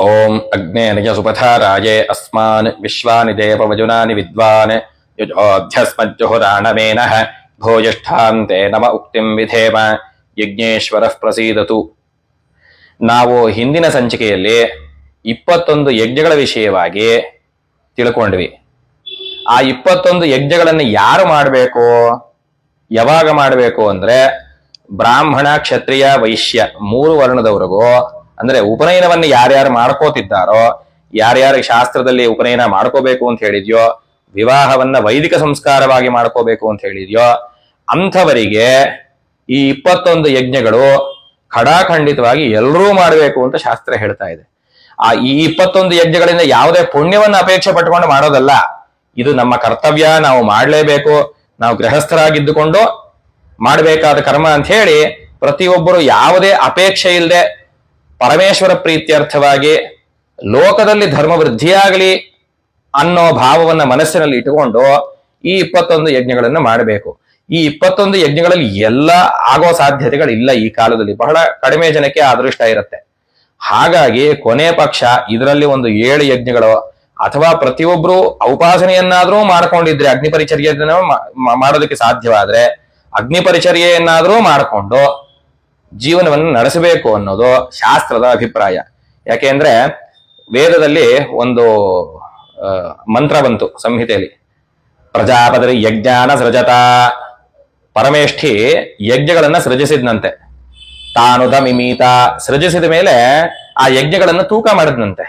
ಓಂ ಅಗ್ನೇಯ ಸುಪಥಾರಾಯೇ ಅಸ್ಮಾನ್ ವಿಶ್ವಾನಿ ದೇವವಜುನಾನಿ ವಿದ್ವಾನ್ ಯುಜೋಧ್ಯಸ್ಮಜ್ಜುಹುರಾಣಮೇನಃ ಭೋಜಿಷ್ಠಾಂತೆ ನಮ ಉಕ್ತಿಂ ವಿಧೇಮ ಯಜ್ಞೇಶ್ವರಃ ಪ್ರಸೀದತು. ನಾವು ಹಿಂದಿನ ಸಂಚಿಕೆಯಲ್ಲಿ 21 ಯಜ್ಞಗಳ ವಿಷಯವಾಗಿ ತಿಳ್ಕೊಂಡ್ವಿ. ಆ 21 ಯಜ್ಞಗಳನ್ನು ಯಾರು ಮಾಡಬೇಕು, ಯಾವಾಗ ಮಾಡಬೇಕು ಅಂದ್ರೆ ಬ್ರಾಹ್ಮಣ, ಕ್ಷತ್ರಿಯ, ವೈಶ್ಯ 3 ವರ್ಣದವರೆಗೂ, ಅಂದ್ರೆ ಉಪನಯನವನ್ನು ಯಾರ್ಯಾರು ಮಾಡ್ಕೋತಿದ್ದಾರೋ, ಯಾರ್ಯಾರಿಗೆ ಶಾಸ್ತ್ರದಲ್ಲಿ ಉಪನಯನ ಮಾಡ್ಕೋಬೇಕು ಅಂತ ಹೇಳಿದ್ಯೋ, ವಿವಾಹವನ್ನ ವೈದಿಕ ಸಂಸ್ಕಾರವಾಗಿ ಮಾಡ್ಕೋಬೇಕು ಅಂತ ಹೇಳಿದ್ಯೋ, ಅಂಥವರಿಗೆ ಈ 21 ಯಜ್ಞಗಳು ಖಡಾಖಂಡಿತವಾಗಿ ಎಲ್ಲರೂ ಮಾಡಬೇಕು ಅಂತ ಶಾಸ್ತ್ರ ಹೇಳ್ತಾ ಇದೆ. ಈ 21 ಯಜ್ಞಗಳಿಂದ ಯಾವುದೇ ಪುಣ್ಯವನ್ನು ಅಪೇಕ್ಷೆ ಪಟ್ಟುಕೊಂಡು ಮಾಡೋದಲ್ಲ. ಇದು ನಮ್ಮ ಕರ್ತವ್ಯ, ನಾವು ಮಾಡಲೇಬೇಕು, ನಾವು ಗೃಹಸ್ಥರಾಗಿದ್ದುಕೊಂಡು ಮಾಡಬೇಕಾದ ಕರ್ಮ ಅಂತ ಹೇಳಿ ಪ್ರತಿಯೊಬ್ಬರು ಯಾವುದೇ ಅಪೇಕ್ಷೆ ಇಲ್ಲದೆ ಪರಮೇಶ್ವರ ಪ್ರೀತ್ಯರ್ಥವಾಗಿ ಲೋಕದಲ್ಲಿ ಧರ್ಮ ವೃದ್ಧಿಯಾಗಲಿ ಅನ್ನೋ ಭಾವವನ್ನ ಮನಸ್ಸಿನಲ್ಲಿ ಇಟ್ಟುಕೊಂಡು ಈ 21 ಯಜ್ಞಗಳನ್ನು ಮಾಡಬೇಕು. ಈ 21 ಯಜ್ಞಗಳಲ್ಲಿ ಎಲ್ಲ ಆಗೋ ಸಾಧ್ಯತೆಗಳಿಲ್ಲ. ಈ ಕಾಲದಲ್ಲಿ ಬಹಳ ಕಡಿಮೆ ಜನಕ್ಕೆ ಅದೃಷ್ಟ ಇರುತ್ತೆ. ಹಾಗಾಗಿ ಕೊನೆ ಪಕ್ಷ ಇದರಲ್ಲಿ ಒಂದು 7 ಯಜ್ಞಗಳು ಅಥವಾ ಪ್ರತಿಯೊಬ್ರು ಉಪಾಸನೆಯನ್ನಾದ್ರೂ ಮಾಡ್ಕೊಂಡಿದ್ರೆ, ಅಗ್ನಿ ಪರಿಚರ್ಯೆಯನ್ನು ಮಾಡೋದಕ್ಕೆ ಸಾಧ್ಯವಾದ್ರೆ ಅಗ್ನಿ ಪರಿಚರ್ಯೆಯನ್ನಾದ್ರೂ ಮಾಡಿಕೊಂಡು ಜೀವನವನ್ನು ನಡೆಸಬೇಕು ಅನ್ನೋದು ಶಾಸ್ತ್ರದ ಅಭಿಪ್ರಾಯ. ಯಾಕೆಂದ್ರೆ ವೇದದಲ್ಲಿ ಒಂದು ಮಂತ್ರ ಬಂತು ಸಂಹಿತೆಯಲ್ಲಿ, ಪ್ರಜಾಪತಿ ಯಜ್ಞಾನ ಸೃಜತ. ಪರಮೇಷ್ಠಿ ಯಜ್ಞಗಳನ್ನ ಸೃಜಿಸಿದ್ನಂತೆ. ತಾನು ಮಿಮೀತ ಸೃಜಿಸಿದ ಮೇಲೆ ಆ ಯಜ್ಞಗಳನ್ನು ತೂಕ ಮಾಡಿದ್ನಂತೆ.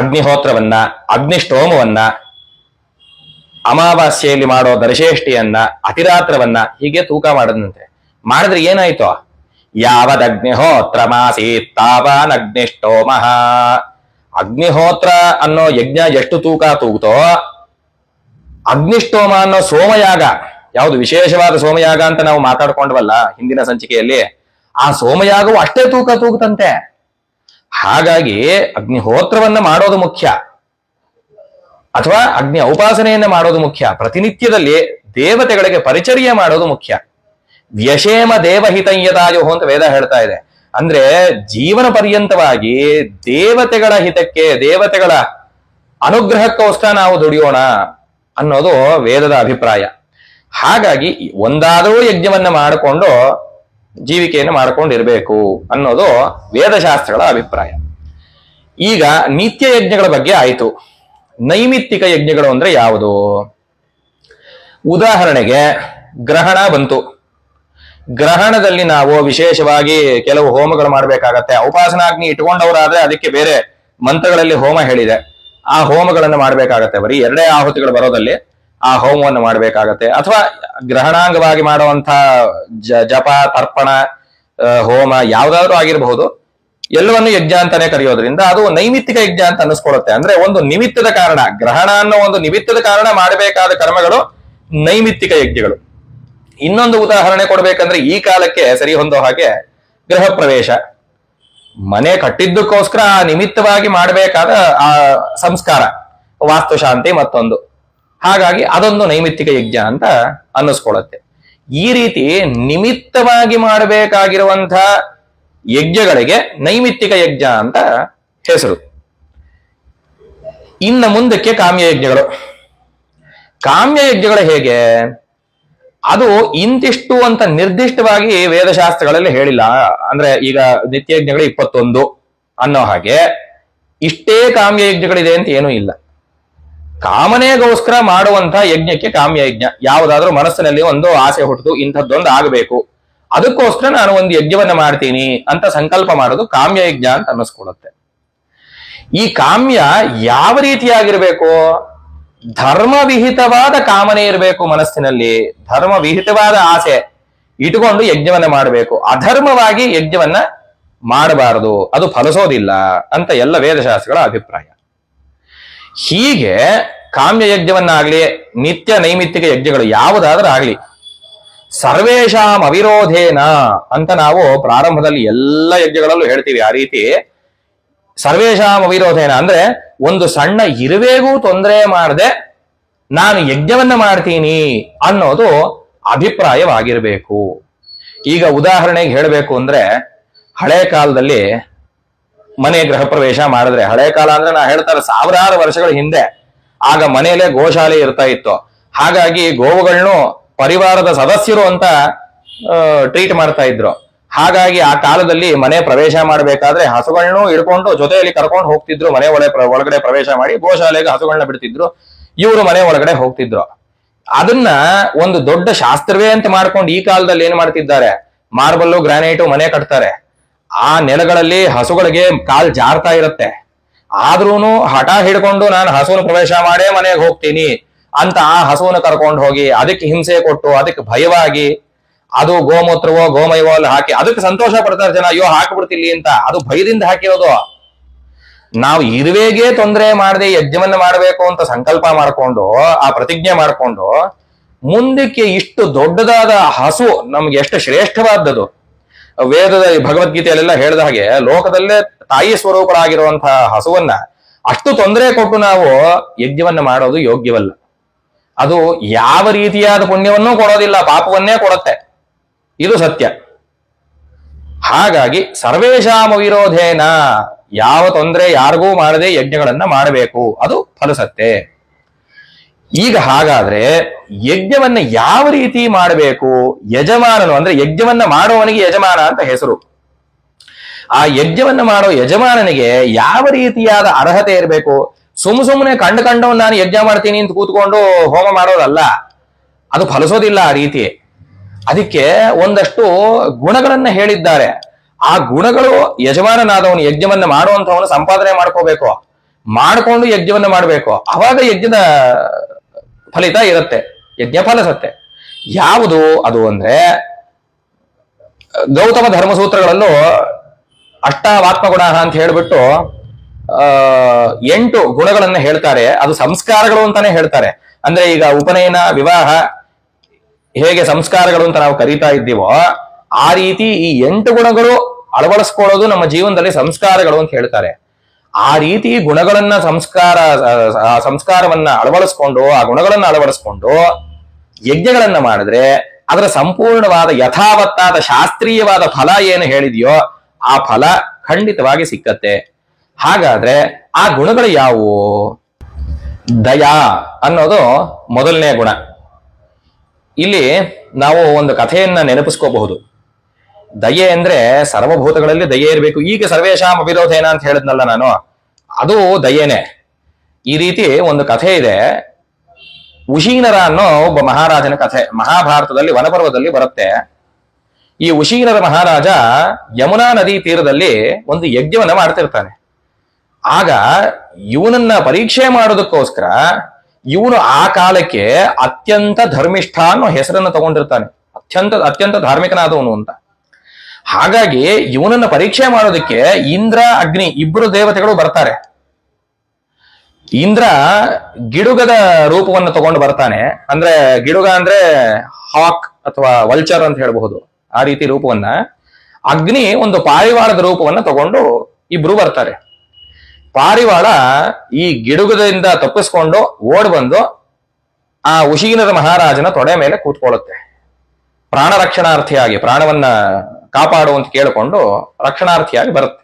ಅಗ್ನಿಹೋತ್ರವನ್ನ, ಅಗ್ನಿಷ್ಟೋಮವನ್ನ, ಅಮಾವಾಸ್ಯೆಯಲ್ಲಿ ಮಾಡೋ ದರ್ಶೇಷ್ಟಿಯನ್ನ, ಅತಿರಾತ್ರವನ್ನ ಹೀಗೆ ತೂಕ ಮಾಡಿದ್ನಂತೆ. ಮಾಡಿದ್ರೆ ಏನಾಯ್ತು? ಯಾವದಗ್ನಿಹೋತ್ರ ಮಾಸೀತ್ ತಾವಾನ್ ಅಗ್ನಿಷ್ಟೋಮಃ. ಅಗ್ನಿಹೋತ್ರ ಅನ್ನೋ ಯಜ್ಞ ಎಷ್ಟು ತೂಕ ತೂಗ್ತೋ, ಅಗ್ನಿಷ್ಟೋಮ ಅನ್ನೋ ಸೋಮಯಾಗ, ಯಾವುದು ವಿಶೇಷವಾದ ಸೋಮಯಾಗ ಅಂತ ನಾವು ಮಾತಾಡ್ಕೊಂಡ್ವಲ್ಲ ಹಿಂದಿನ ಸಂಚಿಕೆಯಲ್ಲಿ, ಆ ಸೋಮಯಾಗವು ಅಷ್ಟೇ ತೂಕ ತೂಗುತ್ತಂತೆ. ಹಾಗಾಗಿ ಅಗ್ನಿಹೋತ್ರವನ್ನ ಮಾಡೋದು ಮುಖ್ಯ, ಅಥವಾ ಅಗ್ನಿ ಉಪಾಸನೆಯನ್ನ ಮಾಡೋದು ಮುಖ್ಯ. ಪ್ರತಿನಿತ್ಯದಲ್ಲಿ ದೇವತೆಗಳಿಗೆ ಪರಿಚರ್ಯ ಮಾಡೋದು ಮುಖ್ಯ. ವ್ಯಷೇಮ ದೇವಹಿತಯ್ಯದಾಯೋ ಅಂತ ವೇದ ಹೇಳ್ತಾ ಇದೆ. ಅಂದ್ರೆ ಜೀವನ ಪರ್ಯಂತವಾಗಿ ದೇವತೆಗಳ ಹಿತಕ್ಕೆ, ದೇವತೆಗಳ ಅನುಗ್ರಹಕ್ಕೋಸ್ಕರ ನಾವು ದುಡಿಯೋಣ ಅನ್ನೋದು ವೇದದ ಅಭಿಪ್ರಾಯ. ಹಾಗಾಗಿ ಒಂದಾದರೂ ಯಜ್ಞವನ್ನ ಮಾಡಿಕೊಂಡು ಜೀವಿಕೆಯನ್ನು ಮಾಡ್ಕೊಂಡಿರ್ಬೇಕು ಅನ್ನೋದು ವೇದಶಾಸ್ತ್ರಗಳ ಅಭಿಪ್ರಾಯ. ಈಗ ನಿತ್ಯ ಯಜ್ಞಗಳ ಬಗ್ಗೆ ಆಯಿತು. ನೈಮಿತ್ತಿಕ ಯಜ್ಞಗಳು ಅಂದ್ರೆ ಯಾವುದು? ಉದಾಹರಣೆಗೆ ಗ್ರಹಣ ಬಂತು. ಗ್ರಹಣದಲ್ಲಿ ನಾವು ವಿಶೇಷವಾಗಿ ಕೆಲವು ಹೋಮಗಳು ಮಾಡಬೇಕಾಗತ್ತೆ. ಉಪಾಸನಾಗ್ನಿ ಇಟ್ಕೊಂಡವರಾದ್ರೆ ಅದಕ್ಕೆ ಬೇರೆ ಮಂತ್ರಗಳಲ್ಲಿ ಹೋಮ ಹೇಳಿದೆ, ಆ ಹೋಮಗಳನ್ನು ಮಾಡಬೇಕಾಗತ್ತೆ. ಬರೀ 2 ಆಹುತಿಗಳು ಬರೋದಲ್ಲಿ ಆ ಹೋಮವನ್ನು ಮಾಡಬೇಕಾಗತ್ತೆ. ಅಥವಾ ಗ್ರಹಣಾಂಗವಾಗಿ ಮಾಡುವಂತ ಜಪ, ತರ್ಪಣ, ಹೋಮ ಯಾವ್ದಾದ್ರೂ ಆಗಿರಬಹುದು, ಎಲ್ಲವನ್ನು ಯಜ್ಞ ಅಂತಾನೆ ಕರೆಯೋದ್ರಿಂದ ಅದು ನೈಮಿತ್ತಿಕ ಯಜ್ಞ ಅಂತ ಅನ್ನಿಸ್ಕೊಳ್ಳುತ್ತೆ. ಅಂದ್ರೆ ಒಂದು ನಿಮಿತ್ತದ ಕಾರಣ, ಗ್ರಹಣ ಅನ್ನೋ ಒಂದು ನಿಮಿತ್ತದ ಕಾರಣ ಮಾಡಬೇಕಾದ ಕರ್ಮಗಳು ನೈಮಿತ್ತಿಕ ಯಜ್ಞಗಳು. ಇನ್ನೊಂದು ಉದಾಹರಣೆ ಕೊಡ್ಬೇಕಂದ್ರೆ ಈ ಕಾಲಕ್ಕೆ ಸರಿ ಹೊಂದೋ ಹಾಗೆ ಗೃಹ ಪ್ರವೇಶ, ಮನೆ ಕಟ್ಟಿದ್ದಕ್ಕೋಸ್ಕರ ಆ ನಿಮಿತ್ತವಾಗಿ ಮಾಡಬೇಕಾದ ಆ ಸಂಸ್ಕಾರ, ವಾಸ್ತುಶಾಂತಿ ಮತ್ತೊಂದು. ಹಾಗಾಗಿ ಅದೊಂದು ನೈಮಿತ್ತಿಕ ಯಜ್ಞ ಅಂತ ಅನ್ನಿಸ್ಕೊಳ್ಳುತ್ತೆ. ಈ ರೀತಿ ನಿಮಿತ್ತವಾಗಿ ಮಾಡಬೇಕಾಗಿರುವಂಥ ಯಜ್ಞಗಳಿಗೆ ನೈಮಿತ್ತಿಕ ಯಜ್ಞ ಅಂತ ಹೆಸರು. ಇನ್ನು ಮುಂದಕ್ಕೆ ಕಾಮ್ಯಯಜ್ಞಗಳು. ಕಾಮ್ಯಯಜ್ಞಗಳು ಹೇಗೆ? ಅದು ಇಂತಿಷ್ಟು ಅಂತ ನಿರ್ದಿಷ್ಟವಾಗಿ ವೇದಶಾಸ್ತ್ರಗಳಲ್ಲಿ ಹೇಳಿಲ್ಲ. ಅಂದ್ರೆ ಈಗ ನಿತ್ಯಯಜ್ಞಗಳು 21 ಅನ್ನೋ ಹಾಗೆ ಇಷ್ಟೇ ಕಾಮ್ಯಯಜ್ಞಗಳಿದೆ ಅಂತ ಏನೂ ಇಲ್ಲ. ಕಾಮನೆಗೋಸ್ಕರ ಮಾಡುವಂತ ಯಜ್ಞಕ್ಕೆ ಕಾಮ್ಯಯಜ್ಞ. ಯಾವುದಾದ್ರೂ ಮನಸ್ಸಿನಲ್ಲಿ ಒಂದು ಆಸೆ ಹುಟ್ಟಿದು ಇಂಥದ್ದೊಂದು ಆಗಬೇಕು, ಅದಕ್ಕೋಸ್ಕರ ನಾನು ಒಂದು ಯಜ್ಞವನ್ನ ಮಾಡ್ತೀನಿ ಅಂತ ಸಂಕಲ್ಪ ಮಾಡೋದು ಕಾಮ್ಯಯಜ್ಞ ಅಂತ ಅನ್ನಿಸ್ಕೊಳ್ಳುತ್ತೆ. ಈ ಕಾಮ್ಯ ಯಾವ ರೀತಿಯಾಗಿರ್ಬೇಕು? ಧರ್ಮವಿಹಿತವಾದ ಕಾಮನೆ ಇರಬೇಕು ಮನಸ್ಸಿನಲ್ಲಿ, ಧರ್ಮವಿಹಿತವಾದ ಆಸೆ ಇಟ್ಟುಕೊಂಡು ಯಜ್ಞವನ್ನ ಮಾಡಬೇಕು. ಅಧರ್ಮವಾಗಿ ಯಜ್ಞವನ್ನ ಮಾಡಬಾರದು, ಅದು ಫಲಿಸೋದಿಲ್ಲ ಅಂತ ಎಲ್ಲ ವೇದಶಾಸ್ತ್ರಗಳ ಅಭಿಪ್ರಾಯ. ಹೀಗೆ ಕಾಮ್ಯಯಜ್ಞವನ್ನಾಗ್ಲಿ ನಿತ್ಯ ನೈಮಿತ್ತಿಕ ಯಜ್ಞಗಳು ಯಾವುದಾದ್ರೂ ಆಗ್ಲಿ ಸರ್ವೇಶಾಂ ಅವಿರೋಧೇನ ಅಂತ ನಾವು ಪ್ರಾರಂಭದಲ್ಲಿ ಎಲ್ಲ ಯಜ್ಞಗಳಲ್ಲೂ ಹೇಳ್ತೀವಿ. ಆ ರೀತಿ ಸರ್ವೇಶಾಂ ಅವಿರೋಧೇನ ಅಂದ್ರೆ ಒಂದು ಸಣ್ಣ ಇರುವೆಗೂ ತೊಂದರೆ ಮಾಡದೆ ನಾನು ಯಜ್ಞವನ್ನ ಮಾಡ್ತೀನಿ ಅನ್ನೋದು ಅಭಿಪ್ರಾಯವಾಗಿರಬೇಕು. ಈಗ ಉದಾಹರಣೆಗೆ ಹೇಳಬೇಕು ಅಂದ್ರೆ, ಹಳೆ ಕಾಲದಲ್ಲಿ ಮನೆ ಗೃಹ ಪ್ರವೇಶ ಮಾಡಿದ್ರೆ, ಹಳೆ ಕಾಲ ಅಂದ್ರೆ ನಾ ಹೇಳ್ತಾರೆ ಸಾವಿರಾರು ವರ್ಷಗಳ ಹಿಂದೆ, ಆಗ ಮನೆಯಲ್ಲೇ ಗೋಶಾಲೆ ಇರ್ತಾ ಇತ್ತು. ಹಾಗಾಗಿ ಗೋವುಗಳನ್ನು ಪರಿವಾರದ ಸದಸ್ಯರು ಅಂತ ಟ್ರೀಟ್ ಮಾಡ್ತಾ ಇದ್ರು. ಹಾಗಾಗಿ ಆ ಕಾಲದಲ್ಲಿ ಮನೆ ಪ್ರವೇಶ ಮಾಡಬೇಕಾದ್ರೆ ಹಸುಗಳನ್ನು ಹಿಡ್ಕೊಂಡು ಜೊತೆಯಲ್ಲಿ ಕರ್ಕೊಂಡು ಹೋಗ್ತಿದ್ರು. ಮನೆ ಒಳಗಡೆ ಪ್ರವೇಶ ಮಾಡಿ ಗೋಶಾಲೆಗೆ ಹಸುಗಳನ್ನ ಬಿಡ್ತಿದ್ರು. ಇವರು ಮನೆ ಒಳಗಡೆ ಹೋಗ್ತಿದ್ರು. ಅದನ್ನ ಒಂದು ದೊಡ್ಡ ಶಾಸ್ತ್ರವೇ ಅಂತ ಮಾಡ್ಕೊಂಡು ಈ ಕಾಲದಲ್ಲಿ ಏನ್ ಮಾಡ್ತಿದ್ದಾರೆ, ಮಾರ್ಬಲ್ಲು ಗ್ರಾನೈಟು ಮನೆ ಕಟ್ತಾರೆ. ಆ ನೆಲಗಳಲ್ಲಿ ಹಸುಗಳಿಗೆ ಕಾಲ್ ಜಾರ್ತಾ ಇರುತ್ತೆ. ಆದ್ರೂನು ಹಠ ಹಿಡ್ಕೊಂಡು ನಾನು ಹಸುವನ್ನು ಪ್ರವೇಶ ಮಾಡೇ ಮನೆಗೆ ಹೋಗ್ತೀನಿ ಅಂತ ಆ ಹಸುವನ್ನು ಕರ್ಕೊಂಡು ಹೋಗಿ ಅದಕ್ಕೆ ಹಿಂಸೆ ಕೊಟ್ಟು ಅದಕ್ಕೆ ಭಯವಾಗಿ ಅದು ಗೋಮೂತ್ರವೋ ಗೋಮಯವೋ ಅಲ್ಲಿ ಹಾಕಿ ಅದಕ್ಕೆ ಸಂತೋಷ ಪಡ್ತಾರೆ ಜನ, ಅಯ್ಯೋ ಹಾಕ್ಬಿಡ್ತಿಲ್ಲಿ ಅಂತ. ಅದು ಭಯದಿಂದ ಹಾಕಿರೋದು. ನಾವು ಇರುವೆಗೆ ತೊಂದರೆ ಮಾಡದೆ ಯಜ್ಞವನ್ನ ಮಾಡಬೇಕು ಅಂತ ಸಂಕಲ್ಪ ಮಾಡ್ಕೊಂಡು ಆ ಪ್ರತಿಜ್ಞೆ ಮಾಡ್ಕೊಂಡು ಮುಂದಕ್ಕೆ ಇಷ್ಟು ದೊಡ್ಡದಾದ ಹಸು ನಮ್ಗೆ ಎಷ್ಟು ಶ್ರೇಷ್ಠವಾದದ್ದು. ವೇದದ ಭಗವದ್ಗೀತೆಯಲ್ಲೆಲ್ಲ ಹೇಳಿದ ಹಾಗೆ ಲೋಕದಲ್ಲೇ ತಾಯಿ ಸ್ವರೂಪರಾಗಿರುವಂತಹ ಹಸುವನ್ನ ಅಷ್ಟು ತೊಂದರೆ ಕೊಟ್ಟು ನಾವು ಯಜ್ಞವನ್ನ ಮಾಡೋದು ಯೋಗ್ಯವಲ್ಲ. ಅದು ಯಾವ ರೀತಿಯಾದ ಪುಣ್ಯವನ್ನೂ ಕೊಡೋದಿಲ್ಲ, ಪಾಪವನ್ನೇ ಕೊಡುತ್ತೆ. ಇದು ಸತ್ಯ. ಹಾಗಾಗಿ ಸರ್ವೇಶಾಮ ವಿರೋಧೇನ, ಯಾವ ತೊಂದರೆ ಯಾರಿಗೂ ಮಾಡದೆ ಯಜ್ಞಗಳನ್ನ ಮಾಡಬೇಕು, ಅದು ಫಲಸತ್ತೆ. ಈಗ ಹಾಗಾದ್ರೆ ಯಜ್ಞವನ್ನ ಯಾವ ರೀತಿ ಮಾಡಬೇಕು? ಯಜಮಾನನು ಅಂದ್ರೆ ಯಜ್ಞವನ್ನ ಮಾಡುವವನಿಗೆ ಯಜಮಾನ ಅಂತ ಹೆಸರು. ಆ ಯಜ್ಞವನ್ನ ಮಾಡೋ ಯಜಮಾನನಿಗೆ ಯಾವ ರೀತಿಯಾದ ಅರ್ಹತೆ ಇರಬೇಕು? ಸುಮ್ಮನೆ ಕಂಡವನ್ನ ನಾನು ಯಜ್ಞ ಮಾಡ್ತೀನಿ ಅಂತ ಕೂತ್ಕೊಂಡು ಹೋಮ ಮಾಡೋದಲ್ಲ, ಅದು ಫಲಿಸೋದಿಲ್ಲ ಆ ರೀತಿ. ಅದಕ್ಕೆ ಒಂದಷ್ಟು ಗುಣಗಳನ್ನ ಹೇಳಿದ್ದಾರೆ. ಆ ಗುಣಗಳು ಯಜಮಾನನಾದವನು ಯಜ್ಞವನ್ನ ಮಾಡುವಂತವನು ಸಂಪಾದನೆ ಮಾಡ್ಕೋಬೇಕು, ಮಾಡ್ಕೊಂಡು ಯಜ್ಞವನ್ನ ಮಾಡಬೇಕು. ಅವಾಗ ಯಜ್ಞದ ಫಲಿತ ಇರುತ್ತೆ, ಯಜ್ಞ ಫಲಿಸತ್ತೆ. ಯಾವುದು ಅದು ಅಂದ್ರೆ, ಗೌತಮ ಧರ್ಮಸೂತ್ರಗಳಲ್ಲೂ ಅಷ್ಟಾವಾತ್ಮಗುಣ ಅಂತ ಹೇಳ್ಬಿಟ್ಟು 8 ಗುಣಗಳನ್ನ ಹೇಳ್ತಾರೆ. ಅದು ಸಂಸ್ಕಾರಗಳು ಅಂತಾನೆ ಹೇಳ್ತಾರೆ. ಅಂದ್ರೆ ಈಗ ಉಪನಯನ, ವಿವಾಹ ಹೇಗೆ ಸಂಸ್ಕಾರಗಳು ಅಂತ ನಾವು ಕರೀತಾ ಇದ್ದೀವೋ ಆ ರೀತಿ ಈ 8 ಗುಣಗಳು ಅಳವಡಿಸ್ಕೊಳ್ಳೋದು ನಮ್ಮ ಜೀವನದಲ್ಲಿ ಸಂಸ್ಕಾರಗಳು ಅಂತ ಹೇಳ್ತಾರೆ. ಆ ರೀತಿ ಗುಣಗಳನ್ನ ಸಂಸ್ಕಾರವನ್ನ ಅಳವಡಿಸ್ಕೊಂಡು ಆ ಗುಣಗಳನ್ನ ಅಳವಡಿಸ್ಕೊಂಡು ಯಜ್ಞಗಳನ್ನ ಮಾಡಿದ್ರೆ ಅದರ ಸಂಪೂರ್ಣವಾದ ಯಥಾವತ್ತಾದ ಶಾಸ್ತ್ರೀಯವಾದ ಫಲ ಏನು ಹೇಳಿದೆಯೋ ಆ ಫಲ ಖಂಡಿತವಾಗಿ ಸಿಕ್ಕತ್ತೆ. ಹಾಗಾದ್ರೆ ಆ ಗುಣಗಳು ಯಾವುವು? ದಯಾ ಅನ್ನೋದು ಮೊದಲನೇ ಗುಣ. ಇಲ್ಲಿ ನಾವು ಒಂದು ಕಥೆಯನ್ನ ನೆನಪಿಸ್ಕೋಬಹುದು. ದಯೆ ಅಂದ್ರೆ ಸರ್ವಭೂತಗಳಲ್ಲಿ ದಯೆ ಇರಬೇಕು. ಈಗ ಸರ್ವೇಶಾಮ ವಿರೋಧೇನ ಅಂತ ಹೇಳಿದ್ನಲ್ಲ ನಾನು, ಅದು ದಯೆನೆ. ಈ ರೀತಿ ಒಂದು ಕಥೆ ಇದೆ. ಉಶೀನರ ಅನ್ನೋ ಒಬ್ಬ ಮಹಾರಾಜನ ಕಥೆ ಮಹಾಭಾರತದಲ್ಲಿ ವನಪರ್ವದಲ್ಲಿ ಬರುತ್ತೆ. ಈ ಉಶೀನರ ಮಹಾರಾಜ ಯಮುನಾ ನದಿ ತೀರದಲ್ಲಿ ಒಂದು ಯಜ್ಞವನ್ನ ಮಾಡ್ತಿರ್ತಾನೆ. ಆಗ ಇವನನ್ನ ಪರೀಕ್ಷೆ ಮಾಡೋದಕ್ಕೋಸ್ಕರ ಇವನು ಆ ಕಾಲಕ್ಕೆ ಅತ್ಯಂತ ಧರ್ಮಿಷ್ಠ ಅನ್ನೋ ಹೆಸರನ್ನು ತಗೊಂಡಿರ್ತಾನೆ. ಅತ್ಯಂತ ಧಾರ್ಮಿಕನಾದವನು ಅಂತ. ಹಾಗಾಗಿ ಇವನನ್ನ ಪರೀಕ್ಷೆ ಮಾಡೋದಕ್ಕೆ ಇಂದ್ರ ಅಗ್ನಿ ಇಬ್ಬರು ದೇವತೆಗಳು ಬರ್ತಾರೆ. ಇಂದ್ರ ಗಿಡುಗದ ರೂಪವನ್ನು ತಗೊಂಡು ಬರ್ತಾನೆ. ಅಂದ್ರೆ ಗಿಡುಗ ಅಂದ್ರೆ ಹಾಕ್ ಅಥವಾ ವಲ್ಚರ್ ಅಂತ ಹೇಳಬಹುದು, ಆ ರೀತಿ ರೂಪವನ್ನ. ಅಗ್ನಿ ಒಂದು ಪಾರಿವಾಳದ ರೂಪವನ್ನ ತಗೊಂಡು ಇಬ್ರು ಬರ್ತಾರೆ. ಪಾರಿವಾಳ ಈ ಗಿಡುಗದಿಂದ ತಪ್ಪಿಸ್ಕೊಂಡು ಓಡ್ ಬಂದು ಆ ಉಶೀನರ ಮಹಾರಾಜನ ತೊಡೆ ಮೇಲೆ ಕೂತ್ಕೊಳ್ಳುತ್ತೆ. ಪ್ರಾಣ ರಕ್ಷಣಾರ್ಥಿಯಾಗಿ, ಪ್ರಾಣವನ್ನ ಕಾಪಾಡುವಂತ ಕೇಳಿಕೊಂಡು ರಕ್ಷಣಾರ್ಥಿಯಾಗಿ ಬರುತ್ತೆ.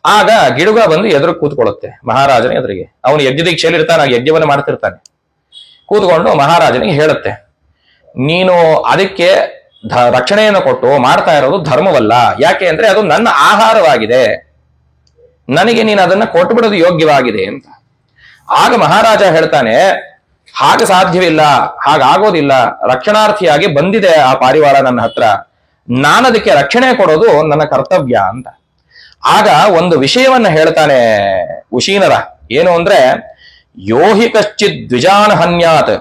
ಆಗ ಗಿಡುಗ ಬಂದು ಎದುರು ಕೂತ್ಕೊಳ್ಳುತ್ತೆ ಮಹಾರಾಜನ ಎದುರಿಗೆ. ಅವನು ಯಜ್ಞ ದೀಕ್ಷೆಯಲ್ಲಿ ಇರ್ತಾನೆ, ಯಜ್ಞವನ್ನು ಮಾಡ್ತಿರ್ತಾನೆ. ಕೂತ್ಕೊಂಡು ಮಹಾರಾಜನಿಗೆ ಹೇಳುತ್ತೆ, ನೀನು ಅದಕ್ಕೆ ರಕ್ಷಣೆಯನ್ನು ಕೊಟ್ಟು ಮಾಡ್ತಾ ಇರೋದು ಧರ್ಮವಲ್ಲ. ಯಾಕೆ ಅಂದ್ರೆ ಅದು ನನ್ನ ಆಹಾರವಾಗಿದೆ, ನನಗೆ ನೀನು ಅದನ್ನ ಕೊಟ್ಟು ಬಿಡೋದು ಯೋಗ್ಯವಾಗಿದೆ ಅಂತ. ಆಗ ಮಹಾರಾಜ ಹೇಳ್ತಾನೆ, ಹಾಗೆ ಸಾಧ್ಯವಿಲ್ಲ, ಹಾಗಾಗೋದಿಲ್ಲ. ರಕ್ಷಣಾರ್ಥಿಯಾಗಿ ಬಂದಿದೆ ಆ ಪಾರಿವಾಳ ನನ್ನ ಹತ್ರ, ನಾನದಕ್ಕೆ ರಕ್ಷಣೆ ಕೊಡೋದು ನನ್ನ ಕರ್ತವ್ಯ ಅಂತ. ಆಗ ಒಂದು ವಿಷಯವನ್ನ ಹೇಳ್ತಾನೆ ಉಶೀನರ. ಏನು ಅಂದ್ರೆ, ಯೋಹಿ ಕಶ್ಚಿತ್ ದ್ವಿಜಾನ್ ಹನ್ಯಾತ್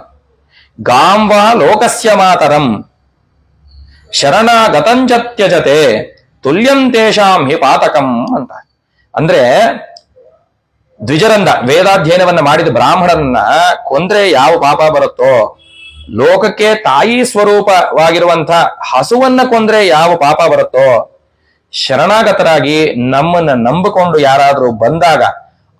ಗಾಂವಾ ಲೋಕಸ್ಯ ಮಾತರಂ ಶರಣಾಗತಂಚತ್ಯಜತೆ ತುಲ್ಯಂ ತೇಷಾಂ ಹಿ ಪಾತಕಂ ಅಂತ. ಅಂದ್ರೆ ದ್ವಿಜರಂದ ವೇದಾಧ್ಯಯನವನ್ನ ಮಾಡಿದ ಬ್ರಾಹ್ಮಣರನ್ನ ಕೊಂದ್ರೆ ಯಾವ ಪಾಪ ಬರುತ್ತೋ, ಲೋಕಕ್ಕೆ ತಾಯಿ ಸ್ವರೂಪವಾಗಿರುವಂತ ಹಸುವನ್ನ ಕೊಂದ್ರೆ ಯಾವ ಪಾಪ ಬರುತ್ತೋ, ಶರಣಾಗತರಾಗಿ ನಮ್ಮನ್ನ ನಂಬಿಕೊಂಡು ಯಾರಾದ್ರೂ ಬಂದಾಗ